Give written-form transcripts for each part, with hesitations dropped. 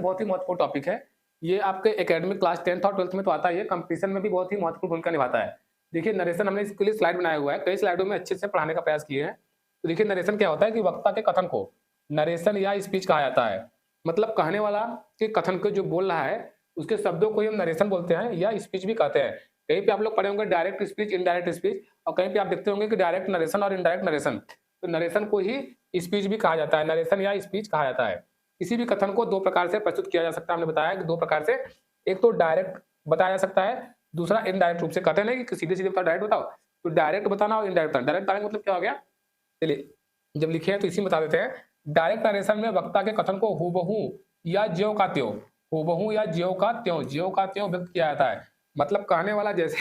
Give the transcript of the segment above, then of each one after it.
बहुत ही महत्वपूर्ण टॉपिक है। ये आपके एकेडमिक क्लास 10th और 12th में तो आता ही है, कंपटीशन में भी बहुत ही महत्वपूर्ण भूमिका निभाता है। देखिए नरेशन हमने इसके लिए स्लाइड बनाया हुआ है, कई स्लाइडों में अच्छे से पढ़ाने का प्रयास किए हैं। तो देखिए नरेशन क्या होता है कि वक्ता के कथन को नरेशन या स्पीच कहा जाता है। मतलब कहने वाला के कथन को जो बोल रहा है, उसके शब्दों को ही हम नरेशन बोलते हैं या स्पीच भी कहते हैं। कहीं पे आप लोग पढ़े होंगे डायरेक्ट स्पीच, इनडायरेक्ट स्पीच, और कहीं पे आप देखते होंगे कि डायरेक्ट नरेशन और इनडायरेक्ट नरेशन। तो नरेशन को ही स्पीच भी कहा जाता है, नरेशन या स्पीच कहा जाता है। किसी भी कथन को दो प्रकार से प्रस्तुत किया जा सकता है, हमने बताया कि दो प्रकार से। एक तो डायरेक्ट बताया जा सकता है, दूसरा इनडायरेक्ट रूप से। कहते हैं कि सीधे सीधे बताओ, डायरेक्ट बताओ, तो डायरेक्ट बताना और इनडायरेक्ट बताना। डायरेक्ट बताने का मतलब क्या हो गया, चलिए जब लिखे हैं तो इसी में बता देते हैं। डायरेक्ट नरेशन में वक्ता के कथन को हूबहू या ज्यों का त्यों, हूबहू या ज्यों का त्यों व्यक्त किया जाता है। मतलब कहने वाला जैसे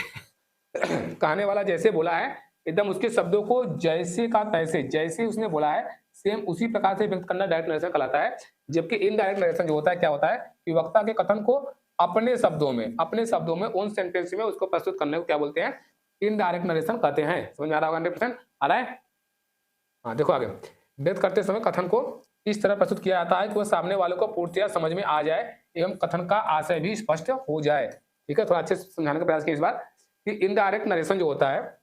कहने वाला जैसे बोला है, एकदम उसके शब्दों को जैसे का तैसे, जैसे उसने बोला है सेम उसी प्रकार से व्यक्त करना डायरेक्ट नरेशन कहलाता है। जबकि इनडायरेक्ट नरेशन जो होता है, क्या होता है कि वक्ता के कथन को अपने शब्दों में उन सेंटेंस में उसको प्रस्तुत करने को क्या बोलते हैं, इनडायरेक्ट नरेशन कहते हैं। समझ में आ रहा होगा, 100% आ रहा है। हाँ देखो आगे, व्यक्त करते समय कथन को इस तरह प्रस्तुत किया जाता है कि वह सामने वालों को पूर्णतया समझ में आ जाए एवं कथन का आशय भी स्पष्ट हो जाए। ठीक है, थोड़ा अच्छे से समझाने का प्रयास किया इस बार कि इनडायरेक्ट नरेशन जो होता है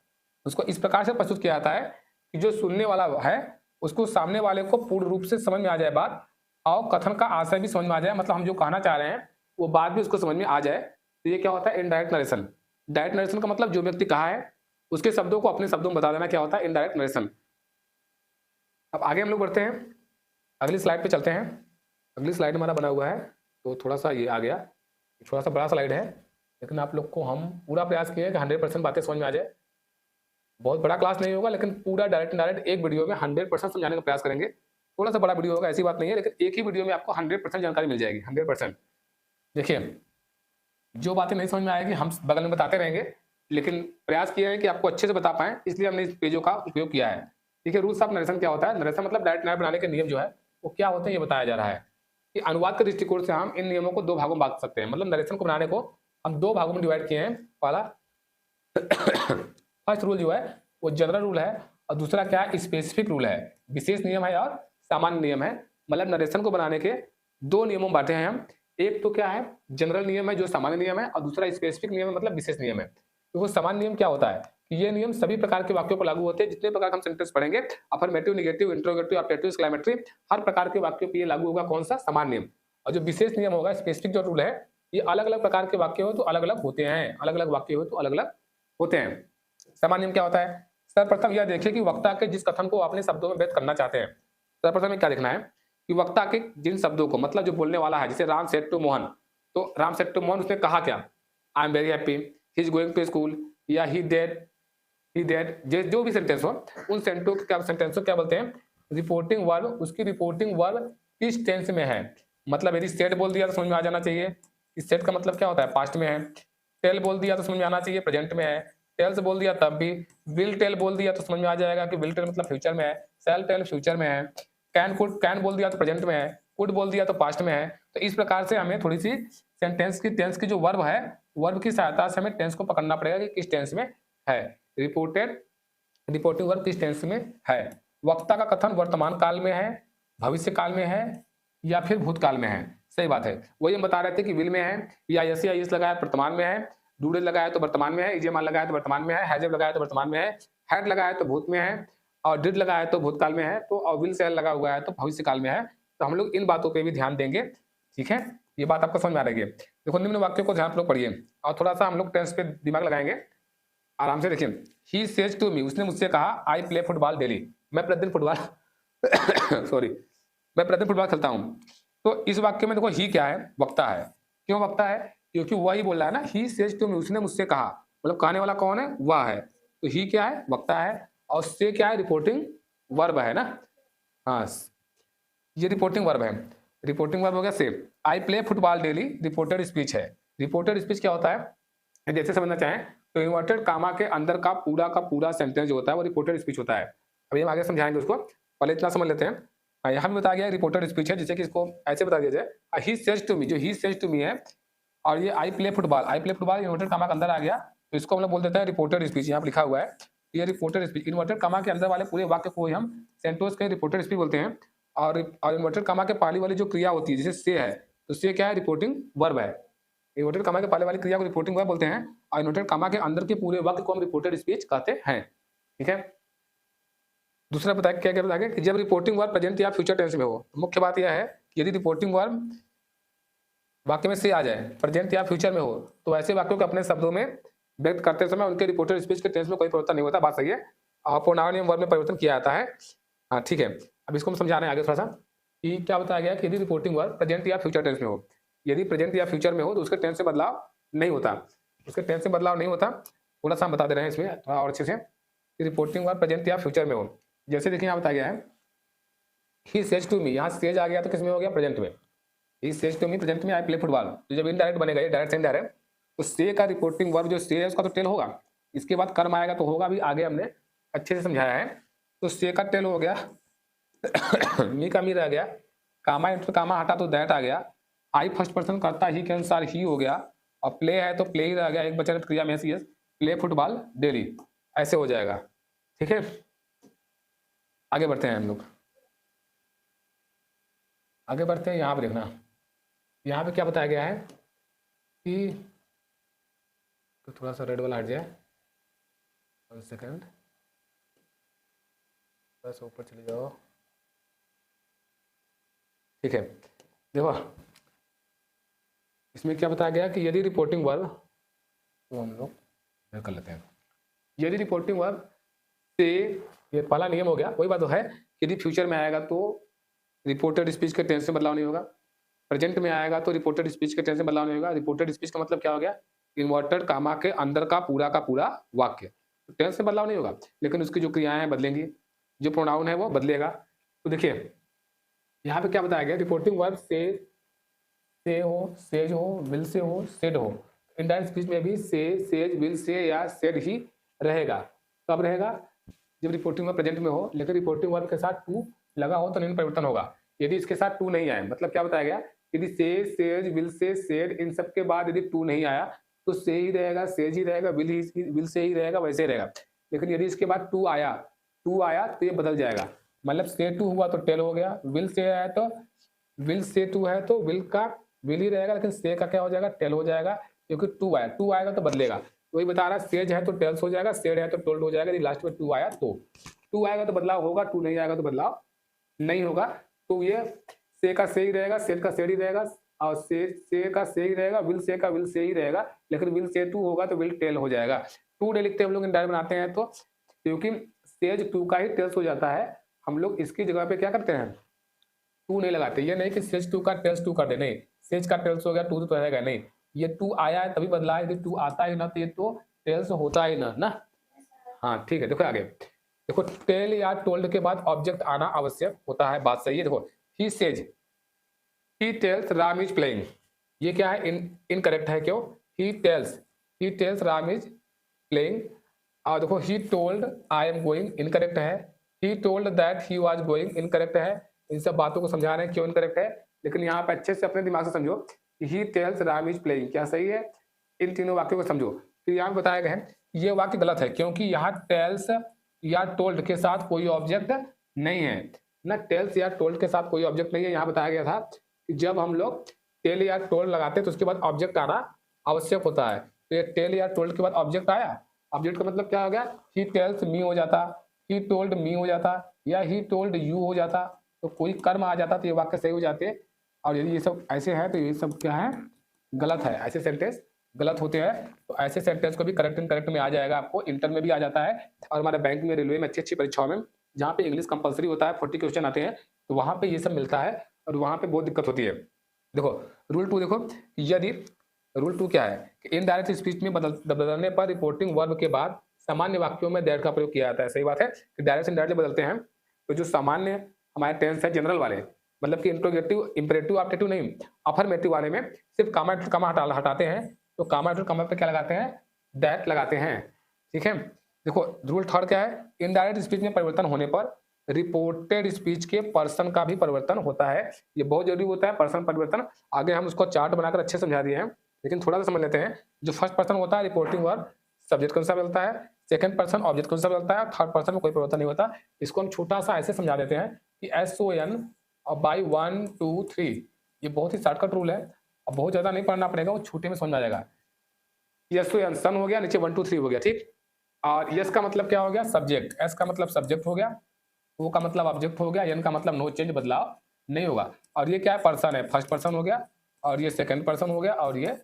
उसको इस प्रकार से प्रस्तुत किया जाता है कि जो सुनने वाला है उसको सामने वाले को पूर्ण रूप से समझ में आ जाए बात, और कथन का आशय भी समझ में आ जाए, मतलब हम जो कहना चाह रहे हैं वो बात भी उसको समझ में आ जाए। तो ये क्या होता है, इनडायरेक्ट नरेशन। डायरेक्ट नरेशन का मतलब जो व्यक्ति कहा है उसके शब्दों को अपने शब्दों में बता देना, क्या होता है, इनडायरेक्ट नरेशन। अब आगे हम लोग बढ़ते हैं, अगली स्लाइड पे चलते हैं। अगली स्लाइड हमारा बना हुआ है, तो थोड़ा सा ये आ गया, थोड़ा सा बड़ा स्लाइड है, लेकिन आप लोग को हम पूरा प्रयास किए कि 100% बातें समझ में आ जाए। बहुत बड़ा क्लास नहीं होगा, लेकिन पूरा डायरेक्ट इनडायरेक्ट एक वीडियो में 100% समझाने का प्रयास करेंगे। थोड़ा सा बड़ा वीडियो होगा, ऐसी बात नहीं है, लेकिन एक ही वीडियो में आपको 100% जानकारी मिल जाएगी, 100%। देखिए जो बातें नहीं समझ में आएगी हम बगल में बताते रहेंगे, लेकिन प्रयास किया है कि आपको अच्छे से बता पाएं, इसलिए हमने इस पेजों का उपयोग किया है। ठीक है, रूल्स ऑफ नरेशन क्या होता है, नरेशन मतलब डायरेक्ट नारे बनाने के नियम जो है वो क्या होते हैं ये बताया जा रहा है। कि अनुवाद के दृष्टिकोण से हम इन नियमों को दो भागों में बांट सकते हैं। मतलब नरेशन को बनाने को हम दो भागों में डिवाइड किए हैं। पहला फर्स्ट रूल जो है वो जनरल रूल है, और दूसरा क्या है, स्पेसिफिक रूल है, विशेष नियम है और सामान्य नियम है। मतलब नरेशन को बनाने के दो नियमों में बांटे हैं हम। एक तो क्या है, जनरल नियम है जो सामान्य नियम है, और दूसरा स्पेसिफिक नियम है मतलब विशेष नियम है। तो वो सामान्य नियम क्या होता है कि ये नियम सभी प्रकार के वाक्यों पर लागू होते हैं। जितने प्रकार का हम सेंटेंस पढ़ेंगे, affirmative, negative, interrogative, objective, exclamatory, हर प्रकार के वाक्यों पर ये लागू होगा कौन सा, सामान्य नियम। और जो विशेष नियम होगा, स्पेसिफिक जो रूल है, ये अलग अलग प्रकार के वाक्य हो तो अलग अलग होते हैं, अलग अलग वाक्य हो तो अलग अलग होते हैं। सामान्य नियम क्या होता है, सर्वप्रथम यह देखिए कि वक्ता के जिस कथन को अपने शब्दों में व्यक्त करना चाहते हैं, सर्वप्रथम क्या देखना है कि वक्ता के जिन शब्दों को, मतलब जो बोलने वाला है, जैसे राम सेड टू मोहन, तो राम सेड टू मोहन उसने कहा क्या, I am very happy, he is going to school, या ही डेड, जो भी सेंटेंस हो, उन सेंटेंस को क्या बोलते हैं, रिपोर्टिंग वर्ब। उसकी रिपोर्टिंग वर्ब किस टेंस में है, मतलब यदि सेड बोल दिया तो समझ में आ जाना चाहिए इस सेड का मतलब क्या होता है, पास्ट में है। टेल बोल दिया तो समझ में आना चाहिए प्रेजेंट में है। टेल्स बोल दिया तब भी। विल टेल बोल दिया तो समझ में आ जाएगा कि विल टेल मतलब फ्यूचर में है। शैल टेल फ्यूचर में है। कैन बोल दिया तो प्रेजेंट में है। कुड बोल दिया तो पास्ट में है। तो इस प्रकार से हमें थोड़ी सी सेंटेंस की टेंस की जो वर्ब है, वर्ब की सहायता से हमें टेंस को पकड़ना पड़ेगा कि किस टेंस में है। रिपोर्टिंग वर्ब किस टेंस में है। वक्ता का कथन वर्तमान काल में है, भविष्य काल में है, या फिर भूतकाल में है। सही बात है, वही हम बता रहे थे कि विल में है, या यस लगाया वर्तमान में है, डूडे लगाया तो वर्तमान में है, इजेमान लगाया तो वर्तमान में है, हैजब लगाया तो वर्तमान में है, हैड लगाया तो भूत में है, और डिड लगाया तो भूतकाल में है, तो और विल सेल लगा हुआ है तो भविष्य काल में है। तो हम लोग इन बातों पे भी ध्यान देंगे। ठीक है, ये बात आपको समझ में आ रही है। देखो निम्न वाक्यों को ध्यान लोग पढ़िए, और थोड़ा सा हम लोग टेंस पे दिमाग लगाएंगे आराम से। देखिए, ही सेज टू मी, उसने मुझसे कहा, आई प्ले फुटबॉल डेली, मैं प्रतिदिन फुटबॉल सॉरी, मैं प्रतिदिन फुटबॉल खेलता हूँ। तो इस वाक्य में देखो ही क्या है, वक्ता है। क्यों वक्ता है, क्योंकि वही बोल रहा है ना, ही सेज टू मी, उसने मुझसे कहा, मतलब कहने वाला कौन है, वह है। तो ही क्या है, वक्ता है, और से क्या है, रिपोर्टिंग वर्ब है ना। हाँ, ये रिपोर्टिंग वर्ब है। रिपोर्टिंग वर्ब हो गया से। आई play football daily reported speech है। रिपोर्टेड स्पीच क्या होता है, जैसे समझना चाहें तो इन्वर्टेड कामा के अंदर का पूरा सेंटेंस जो होता है वो रिपोर्टेड स्पीच होता है। अभी हम आगे समझाएंगे उसको, पहले इतना समझ लेते हैं। यहाँ भी बताया गया रिपोर्टेड स्पीच है, जिससे कि इसको ऐसे बता दिया जाए, ही सेज टू मी, जो ही सेज टू मी है, और ये I play football inverted comma के अंदर आ गया, तो इसको हम लोग बोल देते हैं रिपोर्टेड स्पीच। यहाँ पर लिखा हुआ है ये रिपोर्टेड स्पीच। इन्वर्टेड कामा के अंदर वाले पूरे वाक्य को हम सेंटेंस के रिपोर्टेड स्पीच बोलते हैं। और इन्वर्टेड कामा के पहली वाली जो क्रिया होती है, जैसे से है, तो सी क्या है, रिपोर्टिंग वर्ब है। इन्वर्टेड कॉमा के पहले वाली क्रिया को रिपोर्टिंग वर्ब बोलते हैं और इन्वर्टेड कॉमा के अंदर के पूरे वाक्य को हम रिपोर्टेड स्पीच कहते हैं। ठीक है, दूसरा बताया क्या क्या बताया कि जब रिपोर्टिंग वर्ब प्रेजेंट या फ्यूचर टेंस में हो, मुख्य बात यह है कि यदि रिपोर्टिंग वर्ब वाक्य में से आ जाए, प्रेजेंट या फ्यूचर में हो, तो ऐसे वाक्यों को अपने शब्दों में व्यक्त करते समय उनके रिपोर्टेड स्पीच के टेंस में कोई परिवर्तन नहीं होता। बात सही है, और प्रोनाउन एवं वर्ब में परिवर्तन किया जाता है। हाँ ठीक है, अब इसको हम समझा रहे हैं आगे थोड़ा सा कि क्या बताया गया कि यदि रिपोर्टिंग वर्ब प्रेजेंट या फ्यूचर टेंस में हो, यदि प्रेजेंट या फ्यूचर में हो तो उसके टेंस से बदलाव नहीं होता, उसके टेंस से बदलाव नहीं होता। थोड़ा सा हम बता दे रहे हैं इसमें थोड़ा और अच्छे से कि रिपोर्टिंग वर्ब प्रेजेंट या फ्यूचर में हो। जैसे देखिए यहाँ बताया गया है ही सेज टू मी, यहाँ सेज आ गया तो किसमें हो गया, प्रेजेंट में। He says to me present में आई प्ले फुटबॉल, तो जब इनडायरेक्ट बनेगा ये डायरेक्ट से इनडायरेक्ट, तो से का रिपोर्टिंग वर्ब जो से है उसका तो टेल होगा, इसके बाद कर्म आएगा तो होगा भी, आगे हमने अच्छे से समझाया है। तो से का टेल हो गया मी का मी रह गया, कामा इंटर कामा हटा तो दैट आ गया, आई फर्स्ट पर्सन करता ही के अनुसार ही हो गया, और प्ले है तो प्ले ही रह गया, एक बचा क्रिया में C S, play football daily, ऐसे हो जाएगा। ठीक है, आगे बढ़ते हैं हम लोग, आगे बढ़ते हैं। यहाँ पे देखना, यहाँ पे क्या बताया गया है कि तो थोड़ा सा रेड वाला हट जाए, 1 सेकेंड, बस ऊपर चले जाओ। ठीक है, देखो इसमें क्या बताया गया कि यदि रिपोर्टिंग वर्ब, तो हम लोग कर लेते हैं, यदि रिपोर्टिंग वर्ब से, ये पहला नियम हो गया, वही बात तो है, यदि फ्यूचर में आएगा तो रिपोर्टेड स्पीच के टेंस में बदलाव नहीं होगा, प्रेजेंट में आएगा तो रिपोर्टेड स्पीच के टेंस में बदलाव नहीं होगा। रिपोर्टेड स्पीच का मतलब क्या हो गया, इन्वर्टेड कामा के अंदर का पूरा वाक्य, तो टेंस में बदलाव नहीं होगा, लेकिन उसकी जो क्रियाएं हैं बदलेंगी, जो प्रोनाउन है वो बदलेगा। तो देखिए यहाँ पे क्या बताया गया, रिपोर्टिंग वर्ब से हो, सेज हो, विल से हो, सेड हो, इनडायरेक्ट स्पीच में भी से, सेज, विल से या सेड ही रहेगा। कब रहेगा, जब रिपोर्टिंग वर्ब प्रेजेंट में हो, लेकिन रिपोर्टिंग वर्ब के साथ टू लगा हो तो नहीं परिवर्तन होगा। यदि इसके साथ टू नहीं आए, मतलब क्या बताया गया, यदि से, सेज, विल से, सेड, इन सब के बाद यदि टू नहीं आया तो से ही रहेगा, सेज ही रहेगा, विल से ही रहेगा, वैसे ही रहेगा। लेकिन यदि इसके बाद टू आया तो ये बदल जाएगा, मतलब से टू हुआ तो टेल हो गया, विल से आया तो विल से टू है तो विल का विल ही रहेगा, लेकिन से का क्या हो जाएगा, टेल हो जाएगा, क्योंकि टू आया, टू आएगा तो बदलेगा। वही बता रहा है, सेज है तो टेल्स हो जाएगा, सेड है तो टोल्ड हो जाएगा, यदि लास्ट में टू आया तो टू आएगा तो बदलाव होगा, टू नहीं आएगा तो बदलाव नहीं होगा। तो ये से का से ही रहेगा, सेड का सेड ही रहेगा, और से का से ही रहेगा, विल से का विल से ही रहेगा, लेकिन विल से टू होगा तो विल टेल हो जाएगा। टू डे लिखते हैं हम लोग इंडायरेक्ट बनाते हैं तो, क्योंकि सेज टू का ही टेल्स हो जाता है, हम लोग इसकी जगह पे क्या करते हैं, टू नहीं लगाते। ये नहीं कि सेज टू का टेल्स टू कर दे, नहीं, सेज का टेल्स हो गया टू तो रहेगा नहीं, ये टू आया है तभी बदला है, यदि टू आता ही ना तो ये तो टेल्स होता ही ना। हाँ ठीक है, देखो आगे देखो, टेल या टोल्ड के बाद ऑब्जेक्ट आना आवश्यक होता है, बात सही है। देखो he says, he tells Ram is playing, ये क्या है, इनकरेक्ट है, क्यों, he tells Ram is playing. और देखो he told I am going, incorrect है, he told that he was going, incorrect है। इन सब बातों को समझा रहे हैं क्यों इनकरेक्ट है, लेकिन यहाँ पे अच्छे से अपने दिमाग से समझो, ही टेल्स राम इज प्लेइंग क्या सही है, इन तीनों वाक्यों को समझो। फिर यहाँ बताया गया है ये वाक्य गलत है, क्योंकि यहाँ टेल्स या टोल्ड के साथ कोई ऑब्जेक्ट नहीं है ना, टेल्स या टोल्ड के साथ कोई ऑब्जेक्ट नहीं है। यहाँ बताया गया था कि जब हम लोग टेल या टोल्ड लगाते हैं तो उसके बाद ऑब्जेक्ट आना आवश्यक होता है, तो ये टेल या टोल्ड के बाद ऑब्जेक्ट आया, ऑब्जेक्ट का मतलब क्या हो गया, ही टेल्स मी हो जाता, ही टोल्ड मी हो जाता, या ही टोल्ड यू हो जाता, तो कोई कर्म आ जाता तो ये वाक्य सही हो जाते। और यदि ये सब ऐसे है तो ये सब क्या है, गलत है, ऐसे सेंटेंस गलत होते हैं। तो ऐसे सेंटेंस को भी करेक्ट एंड करेक्ट में आ जाएगा, आपको इंटर में भी आ जाता है, और हमारे बैंक में, रेलवे में, अच्छी अच्छी परीक्षाओं में जहाँ पे इंग्लिश कंपलसरी होता है, 40 क्वेश्चन आते हैं, तो वहाँ पे ये सब मिलता है, और वहाँ पे बहुत दिक्कत होती है। देखो रूल 2 देखो, यदि रूल 2 क्या है कि इनडायरेक्ट स्पीच में बदलने पर रिपोर्टिंग वर्ब के बाद सामान्य वाक्यों में दैट का प्रयोग किया जाता है। सही बात है कि डायरेक्ट से इनडायरेक्टली बदलते हैं, तो जो सामान्य हमारे टेंस है जनरल वाले, मतलब कि इंट्रोगेटिव, इंपरेटिव, ऑब्जेक्टिव नहीं, अफर्मेटिव वाले में सिर्फ कामा हटाते हैं, तो कामा पे क्या लगाते हैं, दैट लगाते हैं। ठीक है, देखो रूल 3 क्या है, इनडायरेक्ट स्पीच में परिवर्तन होने पर रिपोर्टेड स्पीच के पर्सन का भी परिवर्तन होता है, ये बहुत जरूरी होता है पर्सन परिवर्तन। आगे हम उसको चार्ट बनाकर अच्छे समझा दिए हैं, लेकिन थोड़ा सा समझ लेते हैं। जो फर्स्ट पर्सन होता है रिपोर्टिंग वर्ब सब्जेक्ट कौन सा बदलता है, सेकंड पर्सन ऑब्जेक्ट कौन सा बदलता है, थर्ड पर्सन में कोई परिवर्तन नहीं होता। इसको हम छोटा सा ऐसे समझा देते हैं कि SON और बाई 1 2 3 ये बहुत ही शॉर्टकट रूल है और बहुत ज़्यादा नहीं पढ़ना पड़ेगा, वो छोटे में समझ में आ जाएगा। यस टू एन सन हो गया, नीचे 1 2 3 हो गया, ठीक। और यस का मतलब क्या हो गया, सब्जेक्ट, एस का मतलब सब्जेक्ट हो गया, ओ का मतलब ऑब्जेक्ट हो गया, एन का मतलब नो चेंज, बदलाव नहीं होगा। और ये क्या है, पर्सन है, फर्स्ट पर्सन हो गया, और ये सेकंड पर्सन हो गया, और ये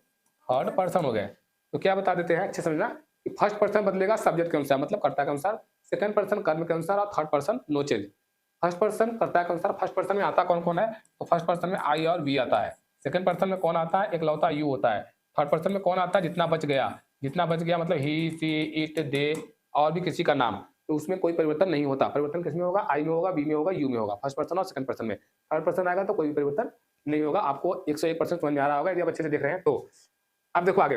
थर्ड पर्सन हो गया। तो क्या बता देते हैं, अच्छे समझना कि फर्स्ट पर्सन बदलेगा सब्जेक्ट के अनुसार, मतलब कर्ता के अनुसार, सेकंड पर्सन कर्म के अनुसार, और third person no change. First person कर्ता के अनुसार, फर्स्ट पर्सन में आता कौन कौन है, तो फर्स्ट पर्सन में आई और वी आता है। सेकंड पर्सन में कौन आता है, एकलौता यू होता है। थर्ड पर्सन में कौन आता है, जितना बच गया, जितना बच गया मतलब ही, सी, इट, दे और भी किसी का नाम, तो उसमें कोई परिवर्तन नहीं होता। परिवर्तन किसमें होगा, आई में होगा, बी में होगा, यू में होगा, फर्स्ट पर्सन और सेकंड पर्सन में। थर्ड पर्सन आएगा तो कोई भी परिवर्तन नहीं होगा। आपको 101% समझ में आ रहा होगा यदि आप अच्छे से देख रहे हैं तो। अब देखो आगे,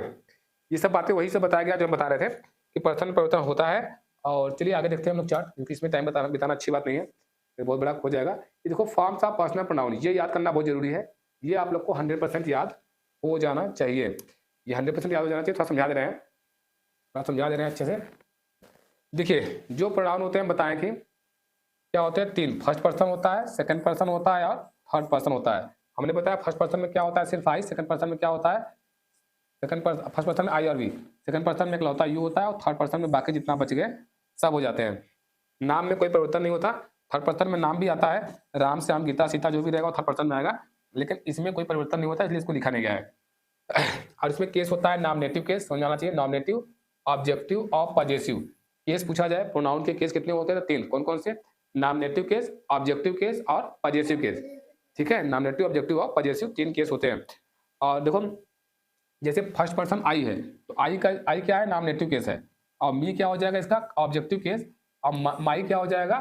ये सब बातें वही सब बताया गया जो हम बता रहे थे कि पर्सन में परिवर्तन होता है। और चलिए आगे देखते हैं हम लोग चार्ट, क्योंकि इसमें टाइम बिताना अच्छी बात नहीं है, ये बहुत बड़ा हो जाएगा। ये देखो फॉर्म्स ऑफ पर्सनल प्रोनाउन, ये याद करना बहुत जरूरी है, ये आप लोग को 100% याद हो जाना चाहिए। ये 100% याद हो जाना चाहिए। थोड़ा समझा दे रहे हैं, थोड़ा समझा दे रहे हैं अच्छे से। देखिए जो प्रोनाउन होते हैं बताएं कि क्या होते हैं, 3, फर्स्ट पर्सन होता है, सेकंड पर्सन होता है और थर्ड पर्सन होता है। हमने बताया फर्स्ट पर्सन में क्या होता है, सिर्फ आई, सेकंड पर्सन में क्या होता है, फर्स्ट पर्सन में आई और वी, सेकंड पर्सन में एकलौता यू होता है, और थर्ड पर्सन में बाकी जितना बच गए सब हो जाते हैं। नाम में कोई परिवर्तन नहीं होता। थर्ड पर्सन में नाम भी आता है, राम श्याम गीता सीता जो भी रहेगा वो थर्ड पर्सन में आएगा, लेकिन इसमें कोई परिवर्तन नहीं होता, इसलिए इसको लिखा नहीं गया है। और इसमें केस होता है नॉमिनेटिव केस, समझ आना चाहिए, नॉमिनेटिव, ऑब्जेक्टिव और पॉजेसिव। केस पूछा जाए, प्रोनाउन के केस कितने होते हैं, तो 3, कौन कौन से, नॉमिनेटिव केस, ऑब्जेक्टिव केस और पॉजेसिव केस, ठीक है। नॉमिनेटिव, ऑब्जेक्टिव और पॉजेसिव 3 केस होते हैं। और देखो जैसे फर्स्ट पर्सन आई है, तो आई क्या है, नॉमिनेटिव केस है, और मी क्या हो जाएगा इसका, ऑब्जेक्टिव केस, और माई क्या हो जाएगा,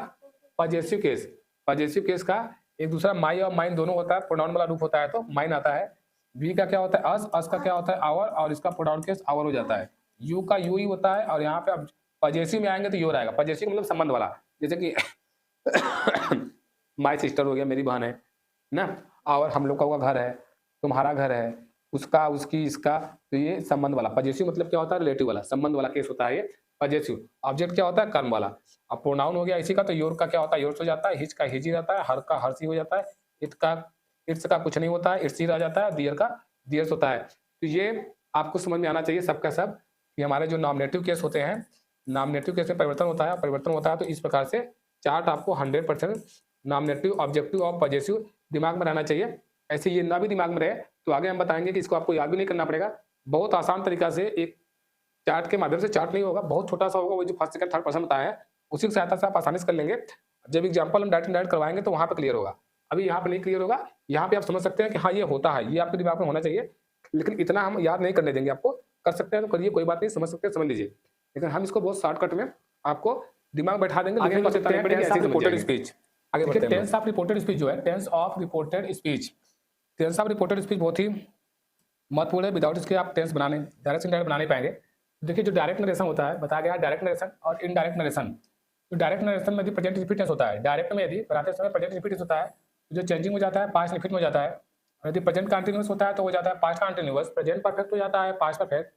पॉजेसिव केस। पॉजेसिव केस का एक दूसरा माई और माइन दोनों होता है, प्रोनाउन वाला रूप होता है तो माइन आता है। वी का क्या होता है, अस का क्या होता है, आवर, और इसका प्रोनाउन केस आवर हो जाता है। यू का यू ही होता है, और यहाँ पे अब पॉजेसिव में आएंगे तो योर आएगा। पॉजेसिव मतलब संबंध वाला, जैसे कि माई सिस्टर हो गया, मेरी बहन है ना, और हम लोग का घर है, तुम्हारा घर है, उसका, उसकी, इसका, तो ये संबंध वाला। पॉजेसिव मतलब क्या होता है, रिलेटिव वाला, संबंध वाला केस होता है ये पॉजेसिव। ऑब्जेक्ट क्या होता है, कर्म वाला। अब प्रोनाउन हो गया इसी का, तो योर का क्या होता है, योर्स हो जाता है, हिज का हिज ही रहता है, हर का हर्ष ही हो जाता है, इट का इट्स का कुछ नहीं होता है, इट्स ही रह जाता है, दियर का दियर्स होता है। तो ये आपको समझ में आना चाहिए सबका सब कि हमारे जो नॉमिनेटिव केस होते हैं, नॉमिनेटिव केस में परिवर्तन होता है, तो इस प्रकार से चार्ट आपको 100% नॉमिनेटिव, ऑब्जेक्टिव और पॉजेसिव दिमाग में रहना चाहिए। ऐसे ये ना भी दिमाग में रहे तो आगे हम बताएंगे कि इसको आपको याद भी नहीं करना पड़ेगा, बहुत आसान तरीका से एक चार्ट के माध्यम से, चार्ट नहीं होगा, बहुत छोटा सा होगा, वो जो फर्स्ट सेकंड थर्ड पर्सन बताया है उसी की सहायता से आप आसानी से कर लेंगे। जब एग्जाम्पल हम डायरेक्ट करवाएंगे तो वहां पे क्लियर होगा, अभी यहाँ पे नहीं क्लियर होगा। यहाँ पे आप समझ सकते हैं कि हाँ ये होता है, ये आपके दिमाग में होना चाहिए, लेकिन इतना हम याद नहीं करने देंगे आपको। कर सकते हैं तो करिए, कोई बात नहीं, समझ सकते हैं समझ लीजिए, लेकिन हम इसको बहुत शॉर्टकट में आपको दिमाग बैठा देंगे। आगे रिपोर्टेड स्पीच, आगे बढ़ते हैं। टेंस ऑफ रिपोर्टेड स्पीच जो है, tense of reported speech, tense of reported speech बहुत ही महत्वपूर्ण है। विदाउट इसके आप टेंस बनाने, डायरेक्ट इनडायरेक्ट बना नहीं पाएंगे। देखिए जो डायरेक्ट नरेशन होता है, बताया गया डायरेक्ट नरेशन और इनडायरेक्ट नरेशन। तो डायरेक्ट नरेशन में यदि प्रेजेंट रिपीट टेंस होता है, डायरेक्ट में यदि बनाते समय प्रेजेंट रिपीट टेंस होता है, जो चेंजिंग हो जाता है पास्ट रिपीट में हो जाता है। और यदि प्रेजेंट कंटिन्यूअस होता है तो हो जाता है पास्ट कंटिन्यूअस, प्रेजेंट परफेक्ट हो जाता है पास्ट परफेक्ट,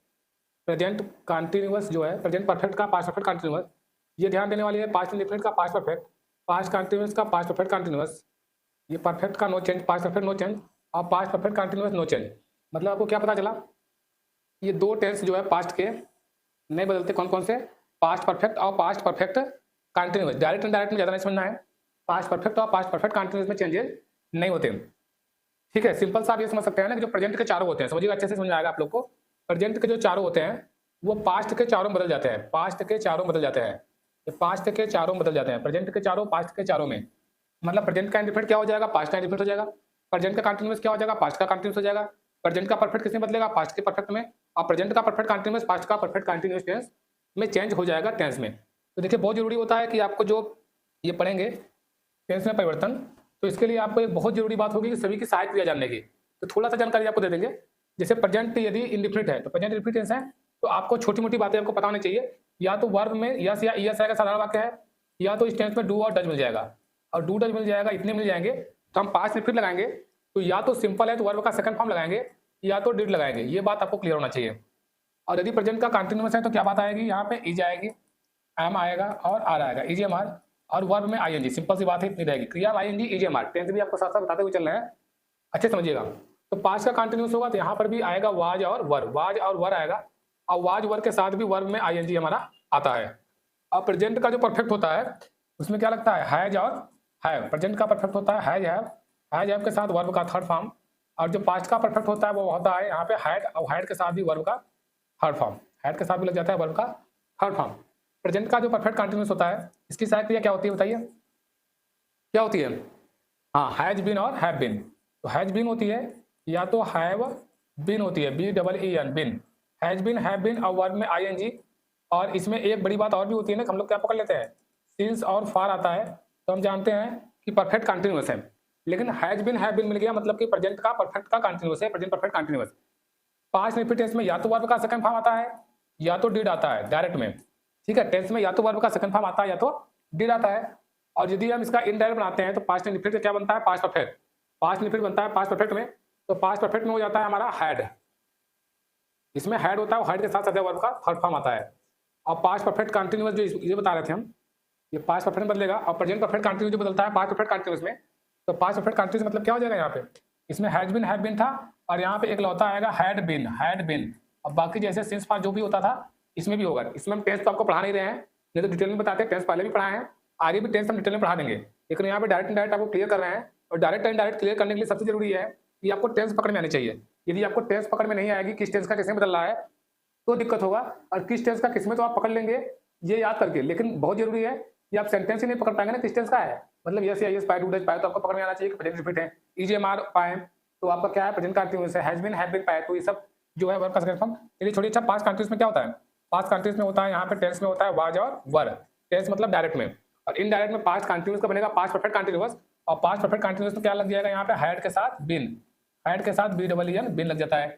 प्रेजेंट कंटिन्यूअस जो है प्रेजेंट परफेक्ट का पास्ट परफेक्ट कंटिन्यूअस, ये ध्यान देने वाली है। पास्ट इंडेफिनिट का पास्ट परफेक्ट, पास्ट कंटिन्यूअस का पास्ट परफेक्ट कंटिन्यूअस, ये परफेक्ट का no change, past perfect no change, और past perfect continuous no change. मतलब आपको क्या पता चला, ये दो टेंस जो है पास्ट के नहीं बदलते। कौन कौन से, पास्ट परफेक्ट और past perfect continuous. Direct and direct में ज़्यादा नहीं समझना है, पास्ट परफेक्ट और पास्ट परफेक्ट कंटिन्यूअस में चेंजेस नहीं होते, ठीक है। सिंपल सा आप ये समझ सकते हैं ना कि जो प्रेजेंट के चारों होते हैं, समझिएगा अच्छे से समझ आएगा आप लोग को। प्रेजेंट के जो चारों होते हैं वो पास्ट के चारों बदल जाते हैं, पास्ट के चारों बदल जाते हैं, पास्ट के चारों बदल जाते हैं, प्रेजेंट के चारों पास्ट के चारों में। मतलब प्रेजेंट का इंडिफिनिट क्या हो जाएगा, पास्ट का इंडिफिनिट हो जाएगा। प्रेजेंट का कंटिन्यूअस क्या हो जाएगा, पास्ट का कंटिन्यूअस हो जाएगा। प्रेजेंट का परफेक्ट किसमें बदलेगा, पास्ट के परफेक्ट में, और प्रेजेंट का परफेक्ट कंटिन्यूअस पास्ट का परफेक्ट कंटिन्यूअस टेंस में चेंज हो जाएगा टेंस में। तो देखिए बहुत जरूरी होता है कि आपको जो ये पढ़ेंगे टेंस में परिवर्तन, तो इसके लिए आपको एक बहुत जरूरी बात होगी कि सभी की सहायक क्रिया जानने की। तो थोड़ा सा जानकारी आपको दे देंगे। जैसे प्रेजेंट यदि इंडिफिनिट है तो प्रेजेंट इंडिफिनिट टेंस है, तो आपको छोटी मोटी बातें आपको पता होनी चाहिए। या तो वर्ब में यस या ईएस आएगा, साधारण वाक्य है, या तो इस टेंस में डू और डज मिल जाएगा, और डू डज मिल जाएगा, इतने मिल जाएंगे तो हम पास्ट रिपीट लगाएंगे। तो या तो सिंपल है तो वर्ब का सेकंड फॉर्म लगाएंगे, या तो डिड लगाएंगे, ये बात आपको क्लियर होना चाहिए। और यदि प्रेजेंट का कंटिन्यूअस है तो क्या बात आएगी, यहाँ पे इज आएगी, एम आएगा और आर आएगा, इज एम आर, और वर्ब में आईएनजी, सिंपल सी बात है, इतनी रहेगी। क्रिया ING is am are, tense भी आपको साथ साथ बताते हुए चल रहे हैं। अच्छे समझिएगा। तो पास्ट का कंटिन्यूस होगा तो यहाँ पर भी आएगा वाज और वर आएगा, और वाज वर के साथ भी वर्ब में आईएनजी हमारा आता है। अब प्रेजेंट का जो परफेक्ट होता है उसमें क्या लगता है, हैज और हैव। प्रेजेंट का परफेक्ट होता है हैज हैव के साथ वर्ब का थर्ड फॉर्म, और जो पास्ट का परफेक्ट होता है वो होता है यहाँ पे हैड, और हैड के साथ भी वर्ब का थर्ड फॉर्म, हैड के साथ भी लग जाता है वर्ब का थर्ड फॉर्म। प्रेजेंट का जो परफेक्ट कंटिन्यूस होता है इसकी सहायक क्रिया क्या होती है बताइए, क्या होती है? हाँ, हैज बीन और हैव बीन। तो हैज बीन होती है या तो हैव बीन होती है, BEEN been, has been, have been और वर्ब में आईएनजी। और इसमें एक बड़ी बात और भी होती है ना, हम लोग क्या पकड़ लेते हैं, सिंस और फार आता है तो हम जानते हैं कि परफेक्ट कंटिन्यूअस है, लेकिन हैज बीन हैव बीन मिल गया मतलब कि प्रेजेंट का परफेक्ट का कंटिन्यूअस है, present perfect continuous. Past repeat tense में या तो वर्ब का सेकंड फॉर्म आता है या तो डिड आता है डायरेक्ट में, ठीक है। टेंस में या तो वर्ब का सेकंड फॉर्म आता है या तो डिड आता है। और यदि हम इसका इनडायरेक्ट बनाते हैं तो पास्ट इनफिनिट क्या बनता है, पास्ट परफेक्ट। पास्ट इनफिनिट बनता है पास्ट परफेक्ट में, तो पास्ट परफेक्ट में हो जाता है हमारा हैड, इसमें हैड होता है, हैड के साथ वर्ब का थर्ड फॉर्म आता है। और पास्ट परफेक्ट कंटिन्यूअस जो ये बता रहे थे हम, ये पास्ट परफेक्ट बदलेगा, और प्रेजेंट परफेक्ट कंटिन्यूअस जो बदलता है पास्ट परफेक्ट कंटिन्यूअस में। तो पास्ट परफेक्ट कंटिन्यूअस मतलब क्या हो जाएगा, यहाँ पे इसमें हैज बीन हैव बीन था और यहाँ पे एक लौता आएगा हैड बीन। अब बाकी जैसे सिंस फार जो भी होता था इसमें भी होगा। इसमें हम टेंस तो आपको पढ़ा नहीं रहे हैं, नहीं तो डिटेल में बताते हैं, टेंस पहले भी पढ़ाए हैं, आगे भी टेंस हम डिटेल में पढ़ा देंगे, लेकिन यहाँ पे डायरेक्ट इनडायरेक्ट आपको क्लियर कर रहे हैं। और डायरेक्ट इनडायरेक्ट क्लियर करने के लिए सबसे जरूरी है कि आपको टेंस पकड़ में आनी चाहिए। यदि आपको टेंस पकड़ में नहीं आएगी, किस टेंस का किसमें बदल रहा है, तो दिक्कत होगा। और किस टेंस का किसमें तो आप पकड़ लेंगे ये याद करके, लेकिन बहुत जरूरी है कि आप सेंटेंस ही नहीं पकड़ पाएंगे ना किस टेंस का है, मतलब यस या यस पाए, डू डज पाए, तो आपको पकड़ में आना चाहिए कि प्रेजेंट रिपीट है। EJMR पाए तो आपका क्या है, प्रेजेंट कंटिन्यूअस है। हैज बीन हैव बीन पाए तो ये सब जो है वर्ब का सेकंड फॉर्म। चलिए छोड़िए, अच्छा पास्ट कंटिन्यूअस में क्या होता है, पास्ट कंटिन्यूअस में होता है यहाँ पे टेंस में होता है वाज और वर। टेंस मतलब डायरेक्ट में, और इनडायरेक्ट में पास्ट कंटिन्यूअस का बनेगा पास्ट परफेक्ट कंटिन्यूअस। और पास्ट परफेक्ट कंटिन्यूअस में क्या लग जाएगा यहाँ पे, हैड के साथ बिन, हैड के साथ BEEN बिन लग जाता है,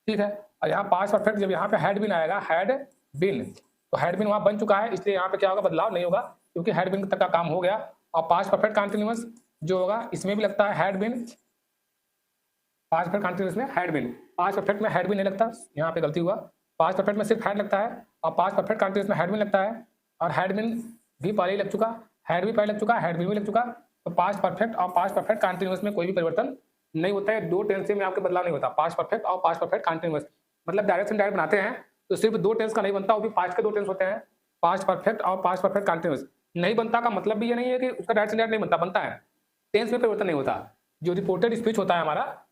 ठीक है। और यहाँ पास्ट परफेक्ट जब यहाँ पे हैड बिन आएगा, हैड बिन, तो हैड बिन वहां बन चुका है, इसलिए यहाँ पे क्या होगा, बदलाव नहीं होगा क्योंकि हैड बिन तक का काम हो गया। और पास्ट परफेक्ट कंटिन्यूअस जो होगा इसमें भी लगता है had been, past perfect continuous में हैड बिन, पास्ट परफेक्ट में हैड बिन नहीं लगता, यहाँ पे गलती हुआ, पास्ट परफेक्ट में सिर्फ हैड लगता है, और पास्ट परफेक्ट कंटिन्यूअस में हैड बिन लगता है। और हैड बिन भी पहले ही लग चुका, हैड भी पहले लग चुका, हैड बिन भी लग चुका। तो पास्ट परफेक्ट और पास्ट परफेक्ट कंटिन्यूअस में कोई भी परिवर्तन नहीं होता है, दो टेंस में आपके बदलाव नहीं होता, पास्ट परफेक्ट और पास्ट परफेक्ट कंटिन्यूअस। मतलब डायरेक्ट से डायरेक्ट बनाते हैं तो सिर्फ दो टेंस का नहीं बनता, वो भी पास्ट के दो टेंस होते हैं, पास्ट परफेक्ट और पास्ट परफेक्ट कंटिन्यूअस। नहीं बनता का मतलब भी ये नहीं है कि उसका डायरेक्ट से डायरेक्ट नहीं बनता, बनता है, टेंस में परिवर्तन नहीं होता। जो रिपोर्टेड स्पीच होता है हमारा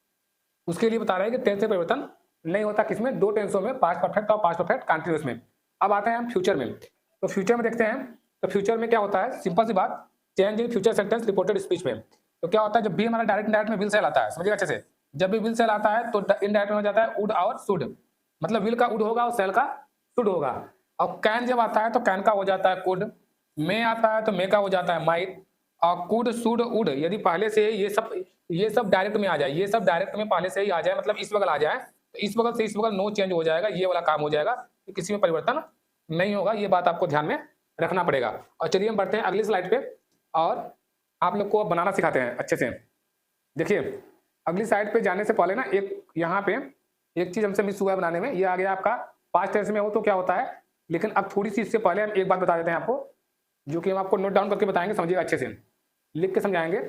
उसके लिए बता रहे हैं कि टेंस में परिवर्तन नहीं होता, किसमें, दो टेंसों में, पास्ट परफेक्ट और पास्ट परफेक्ट कंटिन्यूअस में। अब आते हैं हम फ्यूचर में। तो फ्यूचर में देखते हैं, तो फ्यूचर में क्या होता है, सिंपल सी बात, change in future sentence reported speech में। तो क्या होता है, जब भी हमारा डायरेक्ट इनडायरेक्ट में विल सेल आता है, समझिएगा अच्छे से, जब भी विल सेल आता है तो इनडायरेक्ट में हो जाता है वुड और शुड, मतलब विल का वुड होगा और सेल का शुड होगा। और कैन जब आता है तो कैन का हो जाता है कुड, मे आता है तो मे का हो जाता है माइट, और कुड शुड वुड यदि पहले से ये सब डायरेक्ट में आ जाए, ये सब डायरेक्ट में पहले से ही आ जाए, मतलब इस बगल आ जाए, तो इस बगल से इस बगल नो चेंज हो जाएगा, ये वाला काम हो जाएगा, तो किसी में परिवर्तन नहीं होगा, ये बात आपको ध्यान में रखना पड़ेगा। और चलिए हम बढ़ते हैं अगली स्लाइड पे और आप लोग को बनाना सिखाते हैं अच्छे से। देखिए अगली साइड पे जाने से पहले ना एक यहाँ पे एक चीज हमसे मिस हुआ है बनाने में, ये आ गया आपका पास्ट टेंस में हो तो क्या होता है, लेकिन अब थोड़ी सी इससे पहले हम एक बात बता देते हैं आपको, जो कि हम आपको नोट डाउन करके बताएंगे, समझिएगा अच्छे से, लिख के समझाएंगे।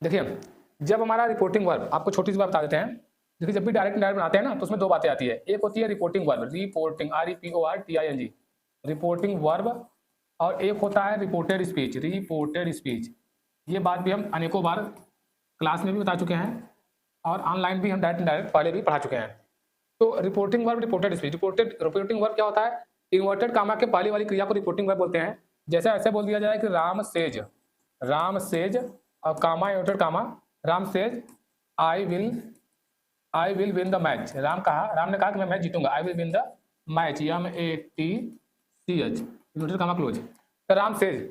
देखिए जब हमारा रिपोर्टिंग वर्ब, आपको छोटी सी बात बता देते हैं, देखिए जब भी डायरेक्ट इनडायरेक्ट बनाते हैं ना तो उसमें दो बातें आती है, एक होती है reporting verb, reporting REPORTING reporting verb, और एक होता है रिपोर्टेड स्पीच, रिपोर्टेड स्पीच। ये बात भी हम अनेकों बार क्लास में भी बता चुके हैं और ऑनलाइन भी हम डायरेक्ट इनडायरेक्ट पहले भी पढ़ा चुके हैं। तो reporting verb, reported speech, reporting verb क्या होता है, इन्वर्टेड कामा के पहले वाली क्रिया को रिपोर्टिंग वर्ब बोलते हैं। जैसे ऐसे बोल दिया जाए कि राम सेज और comma inverted comma, Ram says I will win the match, Ram ने कहा कि मैं मैच जीतूंगा, I will win the match, MATCH inverted comma close. तो राम सेज,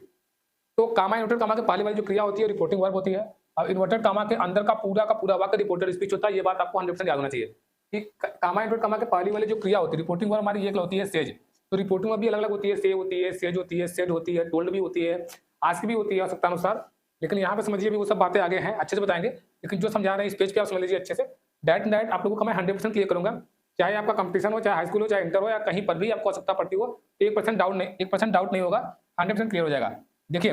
तो कामा इन्वर्टेड कामा के पहले वाली जो क्रिया होती है रिपोर्टिंग वर्ब होती है, और इन्वर्टेड कामा के अंदर का पूरा वाक्य रिपोर्टेड स्पीच होता है। ये बात आपको 100% याद होना चाहिए कि कामा इन्वर्टेड कामा के पहले वाली जो क्रिया होती है रिपोर्टिंग वर्ब हमारी एक होती है सेज, तो रिपोर्टिंग वर्ब भी अलग अलग होती है, से होती है, सेज होती है, सेड होती है, टोल्ड भी होती है, आस्क भी होती है आवश्यकता अनुसार। लेकिन यहाँ पे समझिए भी वो सब बातें आगे हैं, अच्छे से बताएंगे, लेकिन जो समझा रहे हैं इस पेज पे आप समझ लीजिए अच्छे से। डायरेक्ट आप लोगों का मैं 100% क्लियर करूंगा, चाहे आपका कंपटीशन हो, चाहे हाई स्कूल हो, चाहे इंटर हो, या कहीं पर भी आपको आवश्यकता पड़ती हो, 1% डाउट नहीं होगा, 100% क्लियर हो जाएगा। देखिए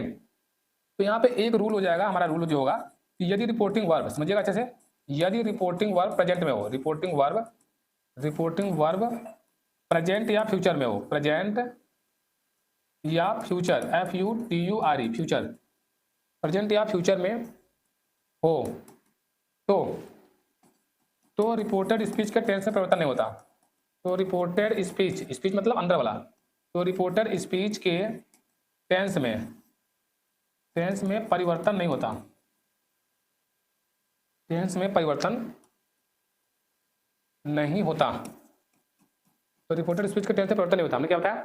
तो यहाँ पे एक रूल हो जाएगा, हमारा रूल जो होगा कि यदि रिपोर्टिंग वर्ब, समझिएगा अच्छे से, यदि रिपोर्टिंग वर्ब प्रेजेंट में हो, रिपोर्टिंग वर्ब प्रेजेंट या फ्यूचर में हो, प्रेजेंट या फ्यूचर, FUTURE, फ्यूचर, प्रेजेंट या फ्यूचर में हो, तो रिपोर्टेड स्पीच के टेंस में परिवर्तन नहीं होता। तो रिपोर्टेड स्पीच मतलब अंदर वाला, तो रिपोर्टेड स्पीच के टेंस में परिवर्तन नहीं होता, टेंस में परिवर्तन नहीं होता। तो रिपोर्टेड स्पीच के टेंस में परिवर्तन नहीं होता। हमने क्या बताया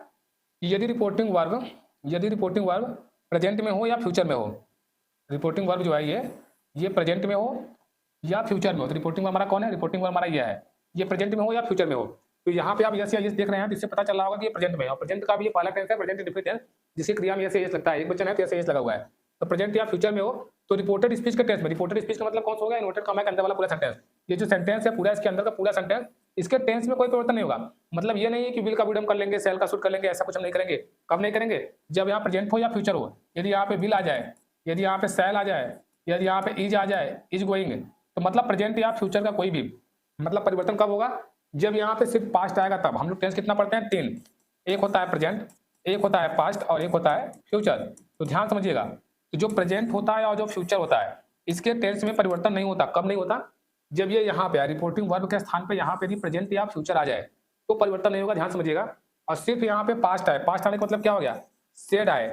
कि यदि रिपोर्टिंग वर्ब प्रेजेंट में हो या फ्यूचर में हो, रिपोर्टिंग वर्ब जो है ये प्रेजेंट में हो या फ्यूचर में हो। तो रिपोर्टिंग वर्ब हमारा कौन है, रिपोर्टिंग वर्ब हमारा ये है, ये प्रेजेंट में हो या फ्यूचर में हो। तो यहाँ पे आप यस या यस देख रहे हैं, जिससे पता चल रहा होगा कि ये प्रेजेंट में है, और प्रेजेंट का भी ये पहला टेंस है, प्रेजेंट इंडेफिनिट टेंस, जिसकी क्रिया में यस या यस लगता है, एक वचन है तो यस या यस लगा हुआ है। तो प्रेजेंट या फ्यूचर में हो तो रिपोर्टेड स्पीच के टेंस में, रिपोर्टेड स्पीच का मतलब कौन सा होगा, इन्वर्टेड कॉमा के अंदर वाला पूरा सेंटेंस, ये जो सेंटेंस है पूरा, इसके अंदर का पूरा सेंटेंस, इसके टेंस में कोई परिवर्तन नहीं होगा। मतलब ये नहीं है कि विल का विल हम कर लेंगे, सेल का शुड कर लेंगे, ऐसा कुछ हम नहीं करेंगे। कब नहीं करेंगे, जब यहाँ प्रेजेंट हो या फ्यूचर हो। यदि यहाँ पे विल आ जाए, यदि यहाँ पे सेल आ जाए, यदि यहाँ पे इज आ जाए, इज गोइंग, तो मतलब प्रेजेंट या फ्यूचर का कोई भी मतलब परिवर्तन कब होगा, जब यहाँ पे सिर्फ पास्ट आएगा तब। हम लोग टेंस कितना पढ़ते हैं, 3, एक होता है प्रेजेंट, एक होता है पास्ट और एक होता है फ्यूचर। तो ध्यान समझिएगा, तो जो प्रेजेंट होता है और जो फ्यूचर होता है इसके टेंस में परिवर्तन नहीं होता। कब नहीं होता, जब ये यहाँ पे रिपोर्टिंग वर्ब के स्थान पे यहाँ पे भी प्रेजेंट या फ्यूचर आ जाए तो परिवर्तन नहीं होगा, ध्यान समझिएगा। और सिर्फ यहाँ पे पास्ट आए, पास्ट आने का मतलब क्या हो गया, सेड आए,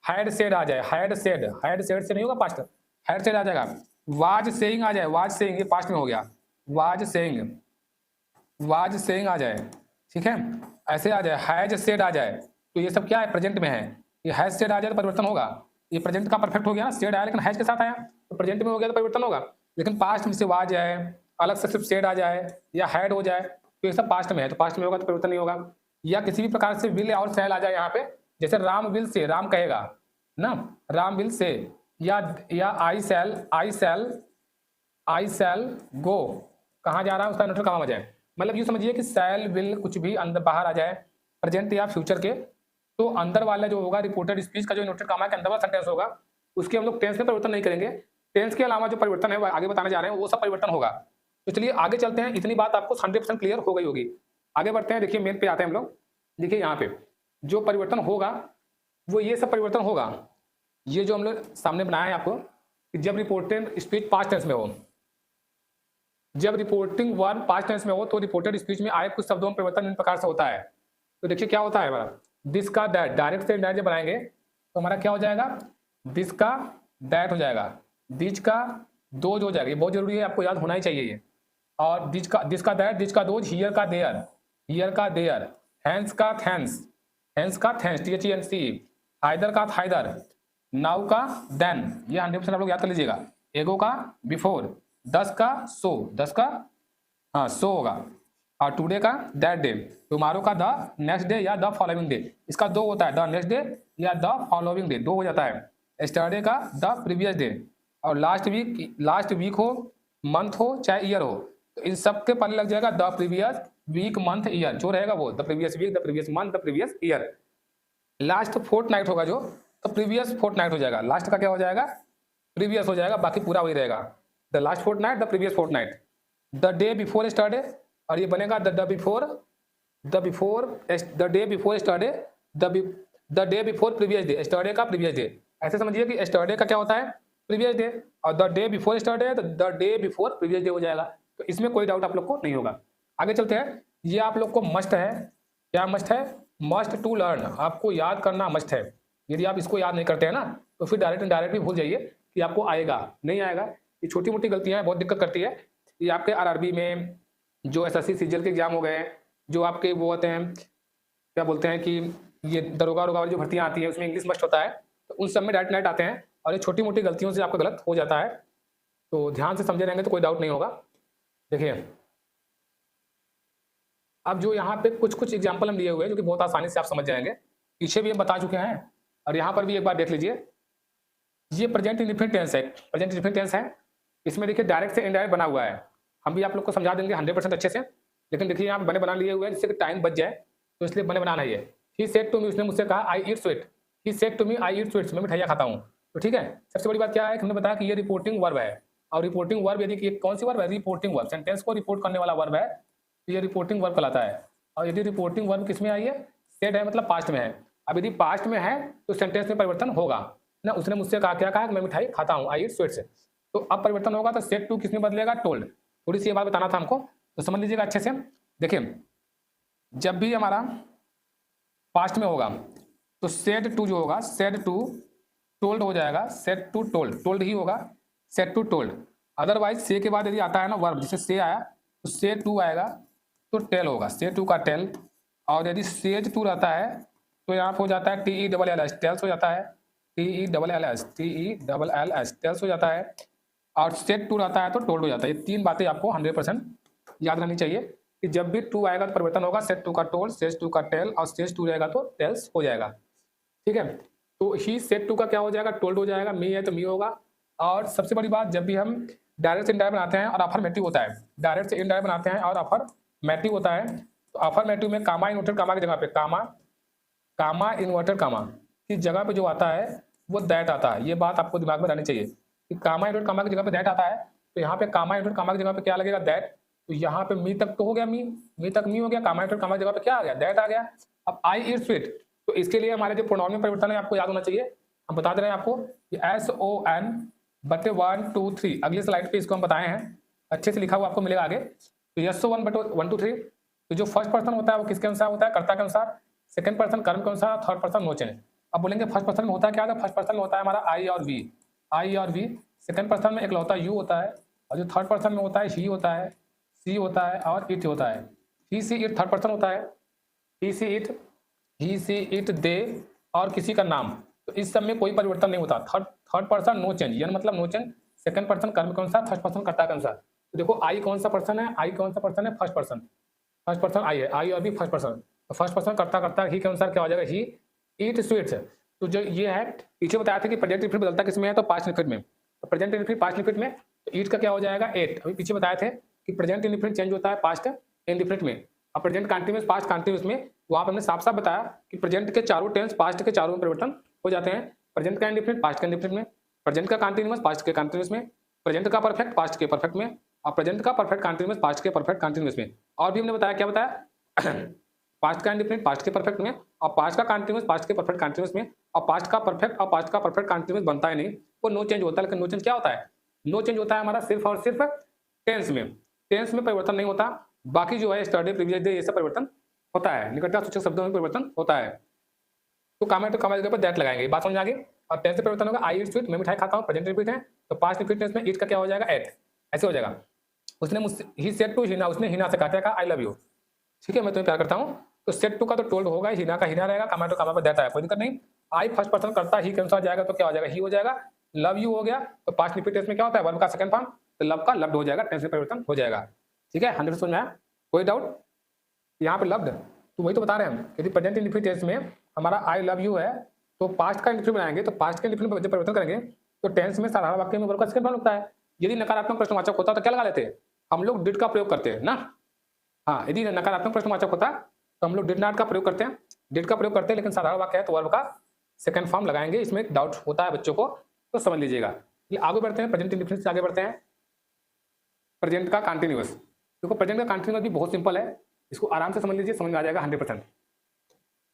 हैड सेड आ जाए, हैड सेड से नहीं होगा पास्ट, हैड सेड आ जाएगा। वाज सेइंग आ जाए, वाज सेइंग ये पास्ट में हो गया, वाज सेइंग आ जाए, ठीक है, ऐसे आ जाए, हैज सेड आ जाए, तो ये सब क्या है, प्रेजेंट में है। ये हैज सेड आ जाए तो परिवर्तन होगा, ये प्रेजेंट का परफेक्ट हो गया ना, सेड आया लेकिन हैज के साथ आया तो प्रेजेंट में हो गया तो परिवर्तन होगा। लेकिन पास्ट में से वाज आए, अलग से सिर्फ सेड आ जाए या हैड हो जाए तो ये सब पास्ट में है, तो पास्ट में होगा तो परिवर्तन नहीं होगा। या किसी भी प्रकार से विल और सेल आ जाए यहाँ पे, जैसे राम विल से, राम कहेगा ना, राम विल से, या आई सेल गो, कहाँ जा रहा है उसका न्यूट्रल कहाँ आ जाए। मतलब ये समझिए कि सेल विल कुछ भी अंदर बाहर आ जाए प्रेजेंट या फ्यूचर के, तो अंदर वाला जो होगा रिपोर्टेड स्पीच का जो न्यूट्रल कॉमा के अंदर वाला सेंटेंस होगा उसके हम लोग टेंस में परिवर्तन नहीं करेंगे। टेंस के अलावा जो परिवर्तन है वो आगे बताने जा रहे हैं, वो सब परिवर्तन होगा। तो चलिए आगे चलते हैं, इतनी बात आपको 100% क्लियर हो गई होगी। आगे बढ़ते हैं, देखिए मेन पे आते हैं हम लोग। देखिए यहाँ पे जो परिवर्तन होगा वो ये सब परिवर्तन होगा, ये जो हम लोग सामने बनाया है आपको, कि जब रिपोर्टेड स्पीच पास्ट टेंस में हो, जब रिपोर्टिंग वर्ब पास्ट टेंस में हो तो रिपोर्टेड स्पीच में आए कुछ शब्दों में परिवर्तन इन प्रकार से होता है। तो देखिए क्या होता है हमारा, दिस का दैट, डायरेक्ट से इनडायरेक्ट जब बनाएंगे तो हमारा क्या हो जाएगा, दिस का दैट हो जाएगा, दिस का दोज हो जाएगा, ये बहुत जरूरी है, आपको याद होना ही चाहिए ये। और दिस का दैट, दिस का दोज, हियर का देयर, हैंस का थैंक्स, THENC, हाइदर का थाइदर, नाउ का देन, ये 100% आप लोग याद कर लीजिएगा। एगो का बिफोर, 10 का सो, 10 का हाँ सो होगा, और टुडे का दैट डे, टुमारो का द नेक्स्ट डे या द फॉलोइंग डे, इसका 2 होता है, द नेक्स्ट डे या द फॉलोइंग डे, 2 हो जाता है। स्टरडे का द प्रीवियस डे, और लास्ट वीक हो, मंथ हो चाहे ईयर हो, तो इन सब के पहले लग जाएगा the previous week month year, जो रहेगा वो the previous week, the previous month, the previous year. Last fortnight होगा जो, तो प्रीवियस फोर्टनाइट हो जाएगा, लास्ट का क्या हो जाएगा, प्रीवियस हो जाएगा, बाकी पूरा वही रहेगा, the last fortnight, the previous fortnight. The day before yesterday, और ये बनेगा the day before yesterday, the day before previous day, yesterday का प्रीवियस डे। ऐसे समझिए कि स्टरडे का क्या होता है, प्रीवियस डे, और द डे बिफोर स्टरडे तो the day before previous day हो जाएगा। तो इसमें कोई डाउट आप लोग को नहीं होगा। आगे चलते हैं, ये आप लोग को मस्ट है, क्या मस्ट है, मस्ट टू लर्न, आपको याद करना मस्ट है। यदि आप इसको याद नहीं करते हैं ना तो फिर डायरेक्ट इनडायरेक्ट भी भूल जाइए कि आपको आएगा नहीं आएगा। ये छोटी मोटी गलतियां हैं, बहुत दिक्कत करती है। ये आपके आरआरबी में जो एसएससी सीजीएल के एग्जाम हो गए, जो आपके वो होते हैं क्या बोलते हैं कि ये दरोगा वाली जो भर्तियां आती है उसमें इंग्लिश मस्ट होता है, तो उन सब में डायरेक्ट आते हैं, और ये छोटी मोटी गलतियों से आपका गलत हो जाता है। तो ध्यान से समझे रहेंगे तो कोई डाउट नहीं होगा। देखिए अब जो यहाँ पे कुछ एग्जाम्पल हम लिए हुए हैं जो कि बहुत आसानी से आप समझ जाएंगे, पीछे भी हम बता चुके हैं, और यहाँ पर भी एक बार देख लीजिए। ये प्रेजेंट इंडेफिनिट टेंस है, प्रेजेंट इंडेफिनिट टेंस है, इसमें देखिए डायरेक्ट से इनडायरेक्ट बना हुआ है। हम भी आप लोग को समझा देंगे 100% अच्छे से, लेकिन देखिए यहाँ बने बना लिए हुए हैं जिससे कि टाइम बच जाए, तो इसलिए बने बनाना ही है। ही सेड टू मी, उसने मुझसे कहा I eat sweet, he said to me I eat sweets, मैं मिठाइयाँ खाता हूँ। तो ठीक है, सबसे बड़ी बात क्या है कि हमने बताया कि ये रिपोर्टिंग वर्ब है, और रिपोर्टिंग वर्ब यदि कौन सी वर्ब है, रिपोर्टिंग वर्ब, सेंटेंस को रिपोर्ट करने वाला वर्ब है, तो ये रिपोर्टिंग वर्ब कहलाता है। और यदि रिपोर्टिंग वर्ब किस में आई है, सेड है, मतलब पास्ट में है। अब यदि पास्ट में है तो सेंटेंस में परिवर्तन होगा ना। उसने मुझसे कहा, क्या कहा कि मैं मिठाई खाता हूँ, आई ईट स्वीट्स, तो अब परिवर्तन होगा, तो सेड टू किस में बदलेगा, टोल्ड। थोड़ी सी ये बात बताना था हमको, तो समझ लीजिएगा अच्छे से। देखिए, जब भी हमारा पास्ट में होगा तो सेड टू जो होगा, सेड टू टोल्ड हो जाएगा, सेड टू टोल्ड, टोल्ड ही होगा, सेड टू टोल्ड। अदरवाइज से के बाद यदि आता है ना वर्ब, जैसे से आया तो से टू आएगा तो टेल होगा, से टू का टेल। और यदि सेज टू रहता है तो यहाँ पर हो जाता है T E double L S, tells हो जाता है, T E double L S, T E double L S, tells हो जाता है। और सेट टू रहता है तो टोल्ड हो जाता है। ये तीन बातें आपको 100% याद रहनी चाहिए कि जब भी टू आएगा तो परिवर्तन होगा, सेट टू का टोल्ड, सेज टू का टेल, और सेज टू रहेगा तो टेल्स हो जाएगा। ठीक है, तो ही सेट टू का क्या हो जाएगा, टोल्ड हो जाएगा, मी है तो मी होगा। और सबसे बड़ी बात, जब भी हम डायरेक्ट से इनडायरेक्ट बनाते हैं और अफर्मेटिव होता है, डायरेक्ट से इनडायरेक्ट बनाते हैं और अफर्मेटिव होता है, तो अफर्मेटिव में कामा इन्वर्टेड कामा की जगह पे कामा इन्वर्टेड कामा की जगह पे जो आता है वो दैट आता है। ये बात आपको दिमाग में रहनी चाहिए कि कामा इन्वर्टेड कामा की जगह पे दैट आता है, तो यहाँ पे कामा इन्वर्टेड कामा की जगह पे क्या लगेगा, दैट। तो यहाँ पे मी तक तो हो गया, मी तक मी हो गया, कामा इन्वर्टेड कामा की जगह पे क्या आ गया, दैट आ गया। अब आई ईट स्वीट, तो इसके लिए हमारे जो प्रोनाउन में परिवर्तन है आपको याद होना चाहिए। हम बता दे रहे हैं आपको कि SON बटे 1 2 3, अगली स्लाइड पे इसको हम बताए हैं, अच्छे से लिखा हुआ आपको मिलेगा आगे। तो SO1 बटे 1 2 3, तो जो फर्स्ट पर्सन होता है वो किसके अनुसार होता है, कर्ता के अनुसार, सेकंड पर्सन कर्म के अनुसार, थर्ड पर्सन नो चेंज। अब बोलेंगे फर्स्ट पर्सन में होता क्या है, फर्स्ट पर्सन में होता है हमारा आई और वी, आई और वी। सेकंड पर्सन में इकलौता यू होता है, और जो थर्ड पर्सन में होता है ही होता है, सी होता है और इट होता है। ही सी इट थर्ड पर्सन होता है, ही see it, he see it they, और किसी का नाम। तो इस सब में कोई परिवर्तन नहीं होता, थर्ड पर्सन नो चेंज, यानी मतलब नो चेंज। सेकंड पर्सन कर्म के अनुसार, थर्ड पर्सन कर्ता के अनुसार। तो देखो आई कौन सा पर्सन है, आई कौन सा पर्सन है, first person, first person I है, आई और भी फर्स्ट पर्सन। तो फर्स्ट पर्सन करता करता ही के अनुसार क्या हो जाएगा, ही ईट स्वीट्स। तो जो ये है, पीछे बताया था कि प्रेजेंट इंफिनिट बदलता किसमें है, तो पास्ट इंफिनिट में। तो प्रेजेंट इंफिनिट पास्ट इंफिनिट में, तो ईट का क्या हो जाएगा, एट। अभी पीछे बताए थे कि प्रेजेंट इंफिनिट चेंज होता है पास्ट इंफिनिट में, और प्रेजेंट कंटीन्यूअस पास्ट कंटीन्यूअस में। वहां पर हमने साफ साफ बताया कि प्रेजेंट के चारों टेंस पास्ट के चारों में परिवर्तन हो जाते हैं। प्रेजेंट का इंडिफिनिट पास्ट के इंडिफिनिट में, प्रेजेंट का कंटीन्यूअस पास्ट के कंटीन्यूअस में, प्रेजेंट का परफेक्ट पास्ट के परफेक्ट में, और प्रेजेंट का परफेक्ट कंटीन्यूअस पास्ट के परफेक्ट कंटीन्यूअस में। और भी हमने बताया, क्या बताया पास्ट का इंडिफिनिट पास्ट के परफेक्ट में, और पास्ट का कंटीन्यूअस पास्ट के परफेक्ट कंटीन्यूअस में, और पास्ट का परफेक्ट और पास्ट का परफेक्ट कंटीन्यूअस बनता है नहीं, वो नो चेंज होता है। लेकिन नो चेंज क्या होता है, नो चेंज होता है हमारा सिर्फ और सिर्फ टेंस में, टेंस में परिवर्तन नहीं होता। बाकी जो है स्टडी प्रीवियस डे ये सब परिवर्तन होता है, निकटता सूचक शब्दों में परिवर्तन होता है। तो कामा तो कामा जगह पर दैट लगाएंगे, बात समझ आ गई। और टेंस से परिवर्तन होगा, आई ईट स्वीट, मैं मिठाई खाता हूँ, प्रेजेंट रिपीट है, तो पास्ट रिपीट टेंस में ईट का क्या हो जाएगा, एट, ऐसे हो जाएगा। उसने मुझसे, ही सेड टू हिना, उसने हिना से कहा आई लव यू, ठीक है मैं तुम्हें प्यार करता हूँ। तो सेड टू का तो टोल्ड होगा, हिना का हिना रहेगा, कामा तो कामा पर दैट आया, कोई दिक्कत नहीं। आई फर्स्ट पर्सन करता ही के अनुसार जाएगा, तो क्या हो जाएगा, ही हो जाएगा। लव यू हो गया, तो पास्ट रिपीट टेंस में क्या होता है, वर्ब का सेकंड फॉर्म, तो लव का लव्ड हो जाएगा, टेंस में परिवर्तन हो जाएगा। ठीक है, 100% समझ में आया, कोई डाउट यहाँ पे लव्ड, तो वही तो बता रहे हैं हम। यदि प्रेजेंट इंडिफिनिट टेंस में हमारा आई लव यू है, तो पास्ट का इंडिफिनिट बनाएंगे, तो पास्ट के इंडिफिनिट में जब परिवर्तन करेंगे तो टेंस में साधारण वाक्य में वर्ब का सेकंड फॉर्म लगता है। यदि नकारात्मक प्रश्नवाचक होता तो क्या लगा लेते, हम लोग डिड का प्रयोग करते हैं ना। हाँ, यदि नकारात्मक प्रश्नवाचक होता तो हम लोग डिड नॉट का प्रयोग करते हैं, डिड का प्रयोग करते हैं, लेकिन साधारण वाक्य है तो वर्ब का सेकंड फॉर्म लगाएंगे। इसमें डाउट होता है बच्चों को, तो समझ लीजिएगा। आगे बढ़ते हैं, प्रेजेंट इंडिफिनिट से आगे बढ़ते हैं। प्रेजेंट का कंटीन्यूअस, देखो प्रेजेंट का कंटीन्यूअस भी बहुत सिंपल है, इसको आराम से समझ लीजिए, समझ में आ जाएगा 100%।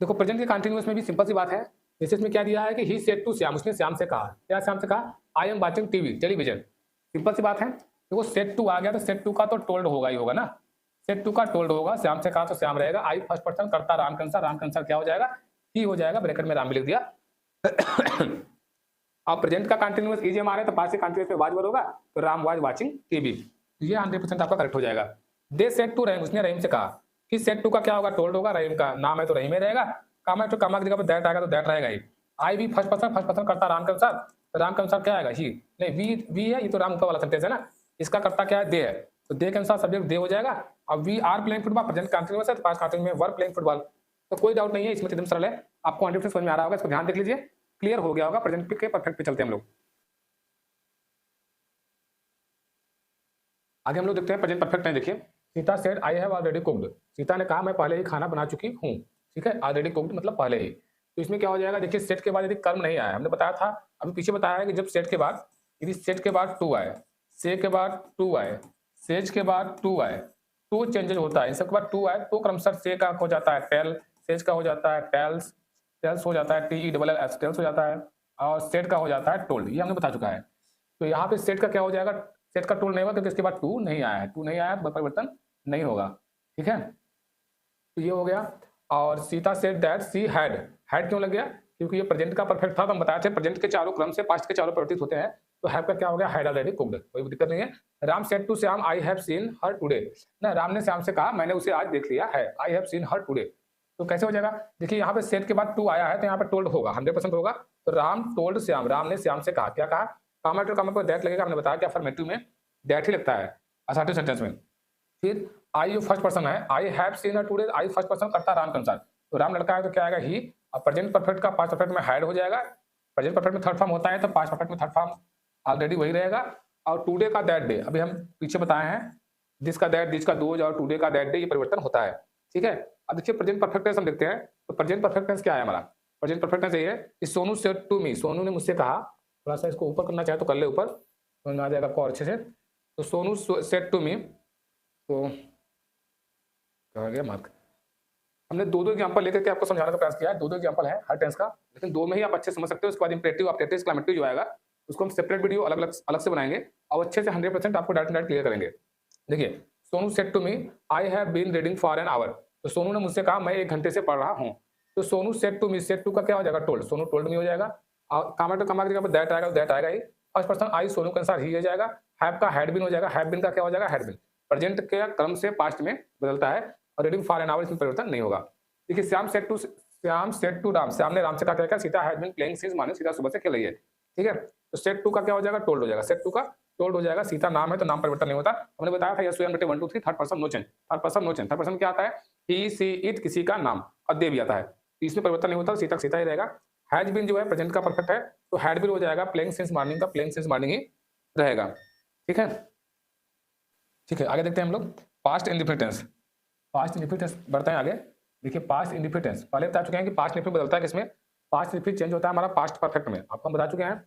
देखो प्रेजेंट के कंटीन्यूअस में भी सिंपल सी बात है। जैसे इसमें क्या दिया है कि ही सेड टू श्याम, उसने श्याम से कहा, क्या श्याम से कहा, I am watching TV, television, simple सी बात है। देखो सेड टू आ गया, तो सेड टू का तो टोल्ड होगा ही होगा ना, सेड टू का टोल्ड होगा, श्याम से कहा तो श्याम रहेगा। आई फर्स्ट पर्सन करता राम के अनुसार, राम के अनुसार क्या हो जाएगा, ही हो जाएगा, ब्रैकेट में राम भी लिख दिया। अब प्रेजेंट का कंटीन्यूअस इज एम आ रहा है, तो पास्ट के कंटीन्यूअस में वाज वर्ब होगा, तो राम वाज वाचिंग टीवी, ये 100% आपका करेक्ट हो जाएगा। दे सेड टू रहीम, उसने रहीम से कहा, कि सेड टू का क्या होगा, टोल्ड होगा, रहीम का नाम है तो रहीम ही रहेगा। कामा है तो कामा की जगह पर दैट आएगा, तो दैट रहेगा ही। आई भी फर्स्ट पर्सन करता राम के अनुसार, तो राम के अनुसार क्या आएगा, ही नहीं, वी है, ये तो राम ऊपर वाला सेंटेंस है ना, इसका करता क्या है, दे है, तो दे के अनुसार सब्जेक्ट दे हो जाएगा। अब we are playing football, present continuous है, तो पास्ट कंटीन्यूअस में वर्ब प्लेइंग फुटबॉल, तो कोई डाउट नहीं है, इसमें एकदम सरल है, आपको 100% समझ में आ रहा होगा, इसको ध्यान देख लीजिए, क्लियर हो गया होगा। प्रेजेंट के परफेक्ट पे चलते हैं हम लोग। आगे हम लोग देखते हैं प्रेजेंट परफेक्ट में। देखिए, Sita said I have already cooked, Sita ने कहा मैं पहले ही खाना बना चुकी हूँ, ठीक है, ऑलरेडी कुक्ड मतलब पहले ही। तो इसमें क्या हो जाएगा, देखिए सेट के बाद यदि कर्म नहीं आया, हमने बताया था अभी पीछे बताया है कि जब सेट के बाद, यदि सेट के बाद टू आए, से के बाद टू आए, सेज के बाद टू आए, टू चेंजेस होता है, इन सब के बाद टू आए तो क्रमशः से का हो जाता है टेल, सेज का हो जाता है टेल्स, टेल्स हो जाता है TELLS टेल्स हो जाता है, और सेट का हो जाता है टोल्ड, ये हमने बता चुका है। तो यहाँ पे सेट का क्या हो जाएगा, सेट का टोल्ड नहीं होगा क्योंकि इसके बाद टू नहीं आया है, टू नहीं आया है परिवर्तन नहीं होगा, ठीक है। तो ये हो गया। और Sita said that she had, had क्यों लग गया, क्योंकि ये प्रेजेंट का परफेक्ट था, तो हम बताए थे प्रेजेंट के चारों क्रम से पास्ट के चारों परिवर्तित होते हैं, तो हैव का क्या हो गया, हैड ऑलरेडी कुक्ड, कोई दिक्कत नहीं है। Ram said to Shyam I have seen her today, ना राम ने श्याम से कहा मैंने उसे आज देख लिया है, आई हैव सीन हर टुडे। तो कैसे हो जाएगा, देखिए यहाँ पे सेड के बाद टू आया है तो यहाँ पे टोल्ड होगा, 100% होगा। तो राम टोल्ड श्याम, राम ने श्याम से कहा, क्या कहा, कामेटिव कामा पर दैट लगेगा, हमने बताया कि अफर्मेटिव में दैट ही लगता है असर्टिव सेंटेंस में। फिर आई जो फर्स्ट पर्सन है, आई have seen her today, I first person करता राम के अनुसार, तो राम लड़का है तो क्या आएगा ही, और प्रेजेंट परफेक्ट का पास्ट परफेक्ट में हैड हो जाएगा, प्रेजेंट परफेक्ट में थर्ड फॉर्म होता है तो पास्ट परफेक्ट में थर्ड फॉर्म ऑलरेडी वही रहेगा। और टुडे का दैट डे, अभी हम पीछे बताए हैं, दिस का दैट, दिस का दोज, और टुडे का दैट डे, ये परिवर्तन होता है, ठीक है। अब देखिए प्रेजेंट परफेक्ट टेंस हम देखते हैं, तो प्रेजेंट परफेक्ट टेंस क्या है हमारा, प्रेजेंट परफेक्ट टेंस ये है कि Sonu said to me, Sonu ने मुझसे कहा, थोड़ा सा इसको ऊपर करना चाहे तो कर ले, ऊपर तो आ जाएगा आपको और अच्छे से। तो सोनू सेड टू मी, तो क्या हो गया मार्क, हमने दो दो एग्जांपल लेकर के आपको समझाने का प्रयास किया है, दो दो एग्जांपल है हर टेंस का, लेकिन दो में ही आप अच्छे समझ सकते हो। उसके बाद इंपरेटिव ऑब्जेक्टिव एक्सक्लेमेटिव जो आएगा उसको हम सेपरेट वीडियो अलग से बनाएंगे और अच्छे से 100% आपको डायरेक्ट क्लियर करेंगे। देखिए Sonu said to me I have been reading for an hour, तो सोनू ने मुझसे कहा मैं 1 घंटे से पढ़ रहा हूँ। तो Sonu said to me, said to का क्या हो जाएगा, टोल्ड, सोनू टोल्ड मी हो जाएगा, और कामा टू कामा की जगह पर दैट आएगा, दैट आएगा ही। फर्स्ट पर्सन आई, सोनू के अनुसार ही हो जाएगा, हैव का हैड बीन हो जाएगा, हैव बीन का क्या हो जाएगा, हैड बीन। प्रेजेंट के क्रम से पास्ट में बदलता है, और रीडिंग फॉर एन आवर इसमें परिवर्तन नहीं होगा। देखिए श्याम सेड टू राम, श्याम ने राम से कहा क्या, Sita has been playing since, माने सीता सुबह से खेल रही है, ठीक है। तो सेड टू का क्या हो जाएगा, टोल्ड हो जाएगा, सेड टू का टोल्ड हो जाएगा। सीता नाम है तो नाम परिवर्तन नहीं होता, हमने बताया था यस बटे 1 2 3 third person no change, third person no change, third person क्या आता है, ही सी इट किसी का नाम, और दे भी आता है, तो इसमें परिवर्तन नहीं होता, सीता सीता ही रहेगा। हैज बीन जो है प्रेजेंट का परफेक्ट है, तो हैड बीन हो जाएगा, प्लेइंग सिंस मॉर्निंग का प्लेइंग सिंस मॉर्निंग ही रहेगा, ठीक है। ठीक है, आगे देखते हैं हम लोग past indefinite tense, past indefinite tense बढ़ते हैं आगे। देखिए पास्ट इंडेफिनिट टेंस पहले बता चुके हैं कि पास्ट इंडेफिनिट बदलता है किसमें, पास्ट इंडेफिनिट चेंज होता है हमारा पास्ट परफेक्ट में, आपको हम बता चुके हैं।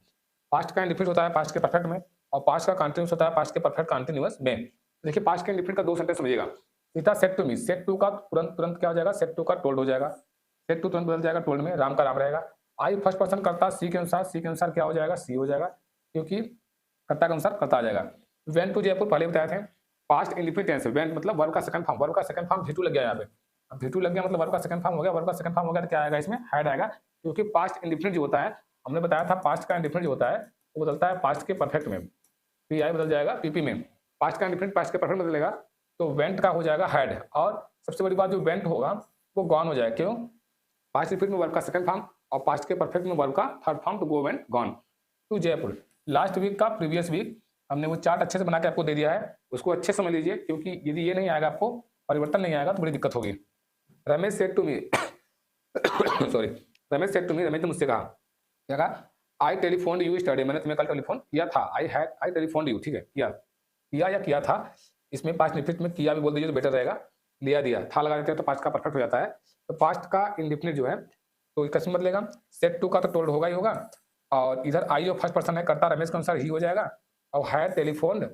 पास्ट का इंडेफिनिट होता है पास्ट के परफेक्ट में, और पास्ट का कंटीन्यूअस होता है पास्ट के परफेक्ट कंटीन्यूअस में। देखिए पास्ट के इंडेफिनिट का 2 सेंटेंस समझिएगा। Sita said to me, said to का तुरंत तुरंत क्या हो जाएगा, सेड टू का टोल्ड हो जाएगा, सेड टू तुरंत बदल जाएगा टोल्ड में, राम का राम रहेगा। आई फर्स्ट पर्सन करता सी के अनुसार, सी के अनुसार क्या हो जाएगा, सी हो जाएगा, क्योंकि कर्ता के अनुसार करता आ जाएगा। वेंट टू जयपुर पहले बताए थे, पास्ट इंडेफिनिट टेंस है, वेंट मतलब वर्ब का सेकंड फॉर्म, वर्ब का सेकंड फॉर्म V2 लग गया यहाँ पे, अब V2 लग गया मतलब वर्ब का सेकंड फॉर्म हो गया, वर्ब का सेकंड फॉर्म हो गया तो क्या आएगा इसमें, हैड आएगा, क्योंकि पास्ट इंडेफिनिट जो होता है, हमने बताया था पास्ट का इंडेफिनिट जो होता है वो बदलता है पास्ट के परफेक्ट में, PI बदल जाएगा PP में, पास्ट का इंडेफिनिट पास्ट के परफेक्ट बदलेगा, तो वेंट का हो जाएगा हैड, और सबसे बड़ी बात जो वेंट होगा वो गॉन हो जाएगा, क्यों, पास्ट इंडेफिनिट में वर्ब का सेकंड फॉर्म और पास्ट के परफेक्ट में वर्ब का थर्ड फॉर्म, तो go went gone to Jaipur. Last week का प्रीवियस वीक हमने वो चार्ट अच्छे से बना के आपको दे दिया है, उसको अच्छे समझ लीजिए, क्योंकि यदि ये नहीं आएगा आपको परिवर्तन नहीं आएगा तो बड़ी दिक्कत होगी। Ramesh said to me sorry, Ramesh said to me, Ramesh ने मुझसे कहा, क्या कहा, आई टेलीफोन यू स्टडी, मैंने तुम्हें कल टेलीफोन किया था, आई टेलीफोन यू, ठीक है, किया या किया था, इसमें पास्ट इंडेफिनिट में किया भी बोल दीजिए तो बेटर रहेगा, लिया दिया था लगा देते हैं तो पास्ट का परफेक्ट हो जाता है। तो पास्ट का इंडेफिनिट जो है तो किसमें बदलेगा, सेड टू का तो टोल्ड होगा ही होगा, और इधर आई जो फर्स्ट पर्सन है करता रमेश के अनुसार ही हो जाएगा, और हैड टेलीफोन,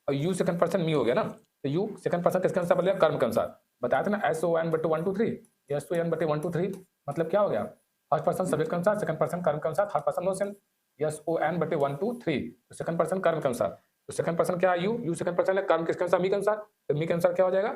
और यू सेकंड पर्सन मी हो गया ना, तो यू सेकंड पर्सन किसके अनुसार बदलेगा, कर्म के अनुसार, बताया था ना SON बटे 1 2 3, SON बटे 1 2 3 मतलब क्या हो गया, फर्स्ट पर्सन सब्जेक्ट के अनुसार, सेकंड पर्सन कर्म के अनुसार, थर्ड पर्सन नोशन, SON बटे 1 2 3, तो सेकंड पर्सन कर्म के अनुसार, तो सेकंड पर्सन क्या है यू सेकंड पर्सन है, कर्म किसके अनुसार, मी के अनुसार, तो मी के अनुसार क्या हो जाएगा,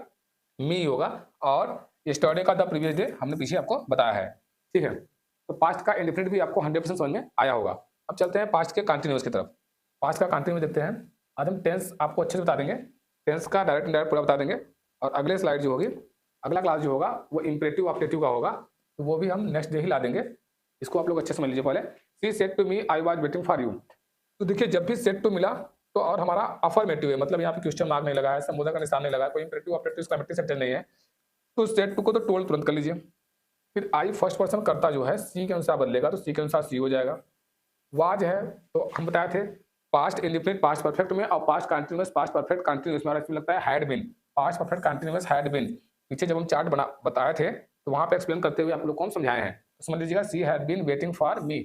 मी होगा, और यस्टरडे का द प्रीवियस डे हमने पीछे आपको बताया है, ठीक है। तो पास्ट का इंडेफिनिट भी आपको 100% समझ में आया होगा। अब चलते हैं पास्ट के कंटिन्यूअस की तरफ, पास्ट का कंटिन्यूअस देखते हैं। आज हम टेंस आपको अच्छे से बता देंगे, टेंस का डायरेक्ट इनडायरेक्ट पूरा बता देंगे, और अगले स्लाइड जो होगी, अगला क्लास जो होगा वो इंपरेटिव ऑब्जेक्टिव का होगा, तो वो भी हम नेक्स्ट डे ही ला देंगे, इसको आप लोग अच्छे समझ लीजिए। पहले she said to me I was waiting for you, तो देखिए जब भी सेड टू मिला तो और हमारा अफर्मेटिव है, मतलब यहाँ पे क्वेश्चन मार्क नहीं लगा है, संबोधन का निशान नहीं लगा है, कोई इंपरेटिव ऑब्जेक्टिव एक्सक्लेमेटरी सेंटेंस नहीं है, तो सेड टू को तो टोल्ड तुरंत कर लीजिए। फिर आई फर्स्ट पर्सन करता जो है सी के अनुसार बदलेगा, तो सी के अनुसार सी हो जाएगा। वाज है तो हम बताए थे पास्ट इंडेफिनिट पास्ट परफेक्ट में, और past continuous past perfect continuous में, इसमें लगता है had been, past perfect continuous had been. पीछे जब हम चार्ट बताए थे तो वहां पे एक्सप्लेन करते हुए आप लोग को हम समझाए हैं, तो समझ लीजिएगा she had been waiting for me,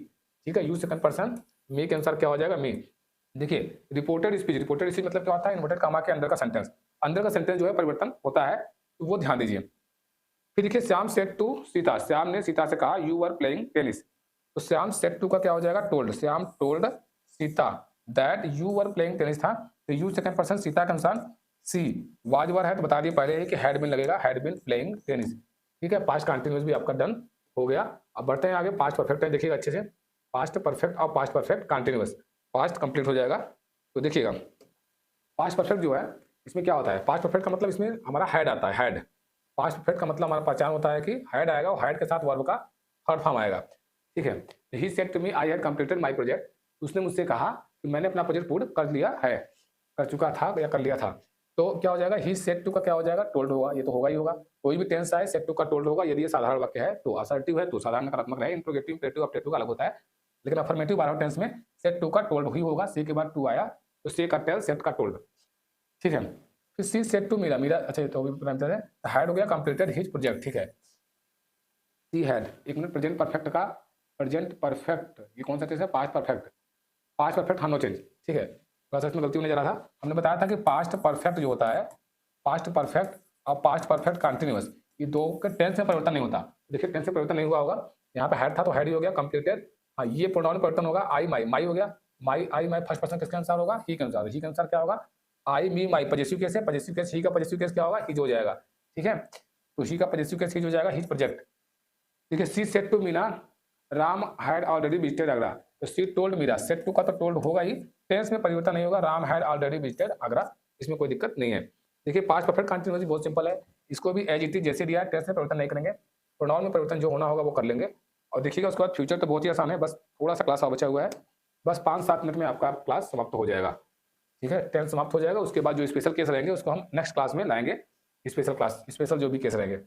ठीक है। यू सेकंड पर्सन, मी के अनुसार क्या हो जाएगा मी। देखिए रिपोर्टेड स्पीच मतलब क्या होता है, इन्वर्टेड कामा के अंदर का सेंटेंस, अंदर का सेंटेंस जो है परिवर्तन होता है, तो वो ध्यान दीजिए। फिर देखिए श्याम सेड टू सीता, श्याम ने सीता से कहा यू वर प्लेइंग टेनिस, तो श्याम सेड टू का क्या हो जाएगा told, Shyam told Sita that you were playing tennis था, तो यू सेकंड पर्सन सीता के अनुसार सी, वाज वर है तो बता दिए पहले ही कि हैड बीन लगेगा, हैड बीन प्लेइंग टेनिस, ठीक है। पास्ट कंटिन्यूअस भी आपका डन हो गया। अब बढ़ते हैं आगे, पास्ट परफेक्ट है, देखिएगा अच्छे से, पास्ट परफेक्ट और past perfect continuous, past complete हो जाएगा। तो देखिएगा पास्ट परफेक्ट जो है इसमें क्या होता है, पास्ट परफेक्ट का मतलब इसमें हमारा हैड आता है, हैड। पास्ट परफेक्ट का मतलब हमारा पहचान होता है कि हैड आएगा और हैड के साथ वर्ब का थर्ड फॉर्म आएगा, ठीक है। He said to me I had completed my project, उसने मुझसे कहा कि मैंने अपना प्रोजेक्ट पूर्ण कर लिया है, कर चुका था या कर लिया था, तो क्या हो जाएगा ही सेड टू का क्या हो जाएगा टोल्ड होगा, ये तो होगा ही होगा। कोई भी टेंस आए सेड टू का टोल्ड होगा, यदि ये साधारण वाक्य है तो असर्टिव है तो साधारण नकारात्मक है, इंट्रोगेटिव इंपेरेटिव ऑब्जेक्टिव का अलग होता है, लेकिन अफर्मेटिव 12 टेंस में सेड टू का टोल्ड ही होगा, सी के बाद टू आया तो सी का टेल सेड का टोल्ड, ठीक है। फिर she said to Meera, Meera अच्छा तो हैड हो गया कंप्लीटेड हिज प्रोजेक्ट, ठीक है। सी हैड, एक मिनट, प्रेजेंट परफेक्ट का, प्रेजेंट परफेक्ट ये कौन सा टेंस है, past perfect, past perfect no change, ठीक है। थोड़ा सा इसमें गलती होने जा रहा था, हमने बताया था कि पास्ट परफेक्ट जो होता है, पास्ट परफेक्ट और पास्ट परफेक्ट कंटिन्यूअस, ये दो के टेंस में परिवर्तन नहीं होता। देखिए टेंस में परिवर्तन नहीं हुआ होगा, यहाँ पे हैड था तो हैड ही हो गया कंप्लीटेड। हाँ ये प्रोनाउन में परिवर्तन होगा, आई माई, माई हो गया, माई आई माई फर्स्ट पर्सन किसके अनुसार होगा, ही के अनुसार, ही के अनुसार क्या होगा आई मी माई, पॉजिटिव केस है, पॉजिटिव केस, ही का पॉजिटिव केस क्या होगा हिज हो जाएगा, ठीक है। तो ही का पॉजिटिव केस हिज हो जाएगा, हिज प्रोजेक्ट, ठीक है। She said to Meena Ram had already visited Agra, तो she told Meera, said to का तो टोल्ड होगा ही, टेंस में परिवर्तन नहीं होगा, Ram had already visited Agra, इसमें कोई दिक्कत नहीं है। देखिए पास्ट परफेक्ट कंटिन्यूअस बहुत सिंपल है, इसको भी एज इट इज जैसे दिया है, टेंस में परिवर्तन नहीं करेंगे, प्रोनाउन में परिवर्तन जो होना होगा वो कर लेंगे। और देखिएगा उसके बाद फ्यूचर तो बहुत ही आसान है, बस थोड़ा सा क्लास और बचा हुआ है, बस 5-7 मिनट में आपका क्लास समाप्त हो जाएगा, ठीक है। टेंस समाप्त हो जाएगा, उसके बाद जो स्पेशल केस रहेंगे उसको हम नेक्स्ट क्लास में लाएंगे, स्पेशल क्लास, स्पेशल जो भी केस रहेंगे।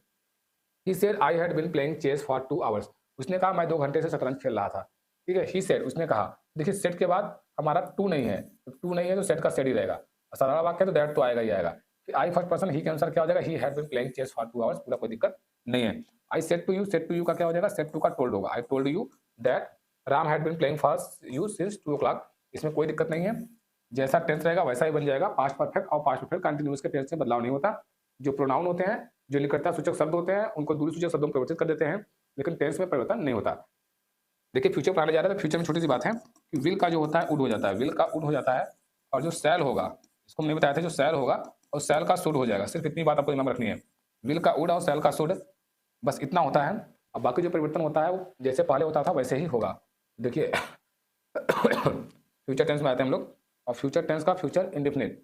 He said I had been playing chess for 2 hours, उसने कहा मैं 2 घंटे से शतरंज खेल रहा था, ठीक है। ही सेड, उसने कहा, देखिए सेड के बाद हमारा टू नहीं है, तो टू नहीं है तो सेड का सेड ही रहेगा, साधारण वाक्य तो दैट तो आएगा ही आएगा। फिर आई फर्स्ट पर्सन ही के अनुसार क्या हो जाएगा, he had been playing chess for 2 hours, पूरा कोई दिक्कत नहीं है। आई सेड टू यू का क्या हो जाएगा, सेड टू का टोल्ड होगा, I told you that Ram had been playing for you since 2 o'clock, इसमें कोई दिक्कत नहीं है, जैसा टेंस रहेगा वैसा ही बन जाएगा। पास्ट परफेक्ट और पास्ट परफेक्ट कंटिन्यूअस के टेंस में बदलाव नहीं होता, जो प्रोनाउन होते हैं, जो निकटता सूचक शब्द होते हैं, उनको दूरी सूचक शब्दों में परिवर्तित कर देते हैं, लेकिन टेंस में परिवर्तन नहीं होता। देखिए फ्यूचर पढ़ाने जा रहा है तो फ्यूचर में छोटी सी बात है कि विल का जो होता है उड हो जाता है, विल का उड हो जाता है, और जो सेल होगा, इसको हमने बताया था, जो सेल होगा और सेल का शुड हो जाएगा, सिर्फ इतनी बात आपको दिमाग में रखनी है, विल का उड और सेल का शुड, बस इतना होता है। अब बाकी जो परिवर्तन होता है वो जैसे पहले होता था वैसे ही होगा। देखिए फ्यूचर टेंस में आते हैं हम लोग, और फ्यूचर टेंस का फ्यूचर इंडेफिनिट,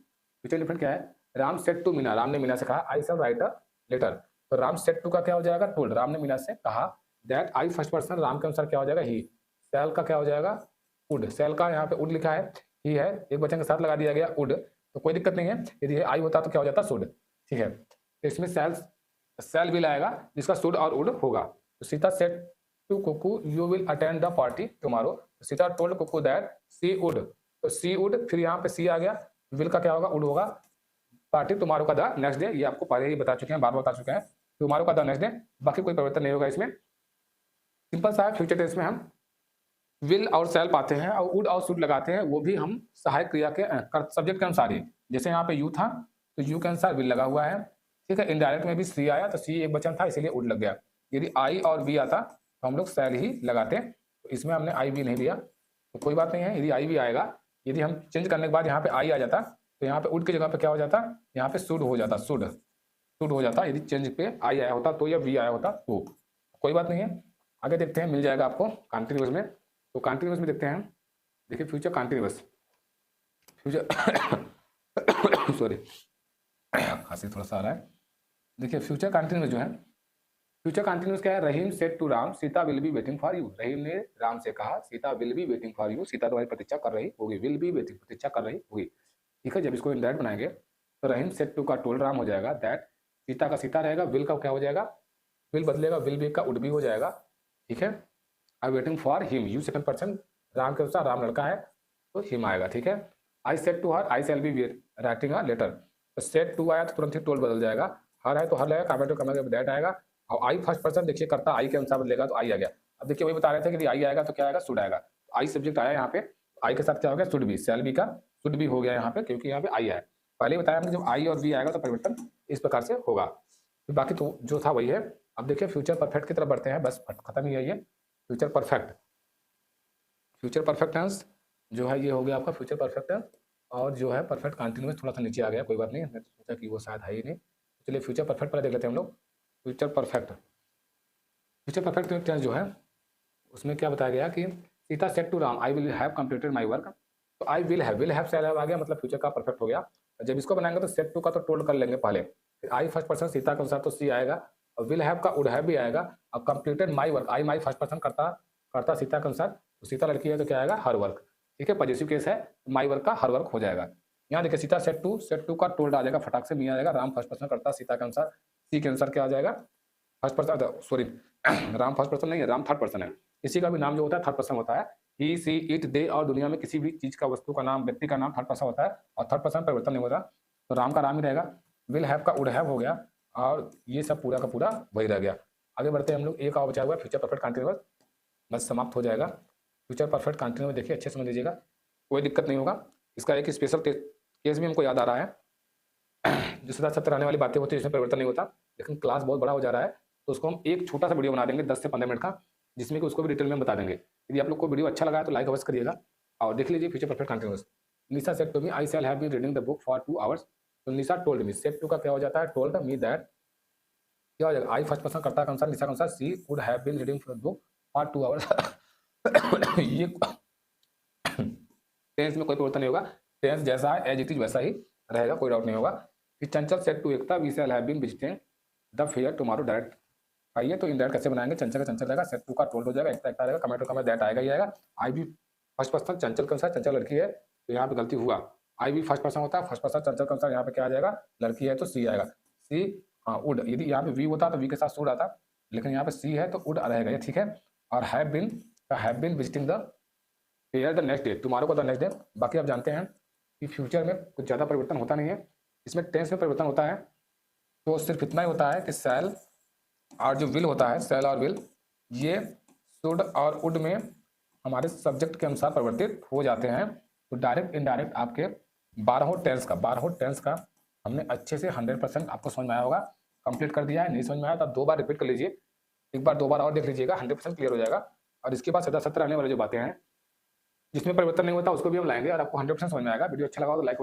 फ्यूचर इंडेफिनिट क्या है, राम सेड टू मीना, राम ने मीना से कहा आई शैल राइट अ लेटर, तो राम सेड टू का क्या हो जाएगा टोल्ड, राम ने मीना से कहा, that I first person, Ram के अनुसार क्या हो जाएगा ही, सेल का क्या हो जाएगा उड, सेल का यहाँ पे उड लिखा है, ही है एक वचन के साथ लगा दिया गया उड, तो कोई दिक्कत नहीं है, यदि आई होता तो क्या हो जाता शुड, ठीक है। तो इसमें सेल भी लाएगा जिसका शुड और उड होगा। तो Sita said to Kuku you will attend the party tomorrow, Sita told Kuku that she would, तो सी उड, फिर यहाँ पे सी आ गया, विल का क्या होगा उड होगा, पार्टी टुमारो का द नेक्स्ट डे, ये आपको पहले ही बता चुके हैं, बार बार बता चुके हैं, टुमारो का द नेक्स्ट डे, बाकी कोई परिवर्तन नहीं होगा इसमें, सिंपल सा है। फ्यूचर टेंस में हम विल और सेल पाते हैं और वुड और शुड लगाते हैं, वो भी हम सहायक क्रिया के सब्जेक्ट के अनुसार ही, जैसे यहाँ पे यू था तो यू के अनुसार विल लगा हुआ है, ठीक है। इनडायरेक्ट में भी सी आया तो सी एक वचन था इसीलिए वुड लग गया, यदि आई और वी आता तो हम लोग सेल ही लगाते, तो इसमें हमने आई भी नहीं दिया तो कोई बात नहीं है, यदि आई भी आएगा, यदि हम चेंज करने के बाद यहाँ पे आई आ जाता तो यहाँ पे वुड की जगह पे क्या हो जाता, यहाँ पे शुड हो जाता, शुड हो जाता, यदि चेंज पे आई आया होता तो या वी आया होता तो कोई बात नहीं है। आगे देखते हैं, मिल जाएगा आपको कंटिन्यूअस में, तो कंटिन्यूअस में देखते हैं, देखिए फ्यूचर कंटिन्यूअस, फ्यूचर सॉरी खांसी थोड़ा सा आ रहा है। देखिए फ्यूचर कंटिन्यूअस जो है, फ्यूचर कंटिन्यूअस क्या है, Rahim said to Ram Sita will be waiting for you, Rahim ने राम से कहा Sita will be waiting for you, Sita तुम्हारी प्रतीक्षा कर रही होगी, विल बी वेटिंग प्रतीक्षा कर रही होगी, ठीक है। जब इसको इनडायरेक्ट बनाएंगे तो रहीम सेड टू का टोल्ड राम हो जाएगा, दैट सीता का सीता रहेगा, विल का क्या हो जाएगा, विल बदलेगा, विल बी का वुड भी हो जाएगा, ठीक है। आई waiting for him, you second person, Ram के अनुसार राम लड़का है तो हिम आएगा, ठीक है। I said to her I shall be writing a letter, तो सेड टू आया तो तुरंत ही टोल्ड बदल जाएगा, हर है तो हर लगेगा, कमेंट दैट आएगा, और आई फर्स्ट पर्सन देखिए करता आई के अनुसार बदलेगा तो आई आ गया, अब देखिए वही बता रहे थे कि आई आएगा तो क्या आएगा, शुड आएगा। आई सब्जेक्ट आया यहाँ पे, आई के साथ क्या हो गया, शुड भी, शैल बी का शुड भी हो गया यहाँ पे, क्योंकि यहाँ पे आई है। पहले बताया हमने जब आई और बी आएगा तो परिवर्तन इस प्रकार से होगा। तो बाकी तो जो था वही है। अब देखिए फ्यूचर परफेक्ट की तरफ बढ़ते हैं, बस खत्म ही है ये future perfect. Future perfect tense जो है ये हो गया आपका फ्यूचर परफेक्ट है। और जो है परफेक्ट कंटिन्यूअस थोड़ा सा नीचे आ गया, कोई बात नहीं, मैं सोचा कि वो शायद है ही नहीं। चलिए फ्यूचर परफेक्ट पहले देख लेते हैं हम लोग। Future perfect, future perfect tense जो है उसमें क्या बताया गया कि Sita said to Ram I will have completed my work. तो आई विल हैव से आ गया, मतलब फ्यूचर का परफेक्ट हो गया। जब इसको बनाएंगे तो सेड टू का तो टोल्ड कर लेंगे पहले, फिर आई फर्स्ट पर्सन सीता के अनुसार तो सी आएगा, और विल हैव का वुड हैव भी आएगा। और completed my work, I my first person करता सीता के अनुसार, तो सीता लड़की है तो क्या आएगा, हर वर्क। ठीक है, पॉजिटिव केस है, माई वर्क का हर वर्क हो जाएगा। यहाँ देखिए सीता सेट टू का टोल्ड आ जाएगा, फटाक से मी आ जाएगा। राम फर्स्ट पर्सन करता सीता के अनुसार, सी के अनुसार क्या आ जाएगा, first person, sorry Ram first person नहीं है, राम थर्ड पर्सन है। किसी का भी नाम जो होता है थर्ड पर्सन होता है। ही सी इट दे, और दुनिया में किसी भी चीज का, वस्तु का नाम, व्यक्ति का नाम थर्ड पर्सन होता है, और थर्ड पर्सन परिवर्तन नहीं होता। तो राम का राम ही रहेगा, विल हैव का वुड हैव हो गया, और ये सब पूरा का पूरा वही रह गया। आगे बढ़ते हैं हम लोग, एक और बचा हुआ है फ्यूचर परफेक्ट कंटिन्यूअस, बस समाप्त हो जाएगा। फ्यूचर परफेक्ट कंटिन्यूअस देखिए अच्छे समझ लीजिएगा, कोई दिक्कत नहीं होगा। इसका एक स्पेशल केस भी हमको याद आ रहा है जो सदा सत्य रहने वाली बातें होती है जिसमें परिवर्तन नहीं होता, लेकिन क्लास बहुत बड़ा हो जा रहा है, तो उसको हम एक छोटा सा वीडियो बना देंगे 10 से 15 मिनट का, जिसमें कि उसको भी डिटेल में बता देंगे। यदि आप लोग को वीडियो अच्छा लगा है तो लाइक अवश्य करिएगा और देख लीजिए future perfect continuous. Nisha said to me I shall have been reading the book for 2 hours. तो Nisha told me, said to का क्या हो जाता है, टोल्ड मी दैट, क्या हो जाएगा, आई फर्स्ट पर्सन करता के अनुसार, निशा के अनुसार, she would have been reading the book for 2 hours. ये टेंस में कोई परिवर्तन नहीं होगा, टेंस जैसा है एज इट इज वैसा ही रहेगा, कोई डाउट नहीं होगा। फिर Chanchal said to Ekta we shall have been visiting the fair tomorrow direct. आइए तो इनडायरेक्ट कैसे बनाएंगे, चंचल का चंचल रहेगा, सेड टू का टोल्ड हो जाएगा, एकता रहेगा, कमेंट का दैट आएगा ही आएगा। आई भी फर्स्ट पर्सन चंचल के अनुसार, चंचल लड़की है तो यहाँ पे गलती हुआ, आई भी फर्स्ट पर्सन होता है, फर्स्ट पर्सन चंचल के अनुसार, यहाँ पे क्या आ जाएगा, लड़की है तो सी आएगा, सी हाँ वुड, यदि यहाँ पे वी होता तो वी के साथ शुड आता, लेकिन यहाँ पे सी है तो वुड रहेगा ये, ठीक है। और have been visiting the fair the next day, tomorrow को द नेक्स्ट डे। बाकी आप जानते हैं कि फ्यूचर में कुछ ज़्यादा परिवर्तन होता नहीं है, इसमें टेंस में परिवर्तन होता है, तो सिर्फ इतना ही होता है कि शैल और जो विल होता है, शैल और विल, ये शुड और वुड में हमारे सब्जेक्ट के अनुसार परिवर्तित हो जाते हैं। तो डायरेक्ट इनडायरेक्ट आपके 12 टेंस का हमने अच्छे से 100% आपको समझ में आया होगा, कंप्लीट कर दिया है। नहीं समझ में आया तो आप 2 बार रिपीट कर लीजिए, एक बार 2 बार और देख लीजिएगा, 100% क्लियर हो जाएगा। और इसके बाद सदा सत्य रहने वाले जो बातें हैं जिसमें परिवर्तन नहीं होता उसको भी हम लाएंगे और आपको 100% समझ में आएगा। वीडियो अच्छा लगा तो लाइक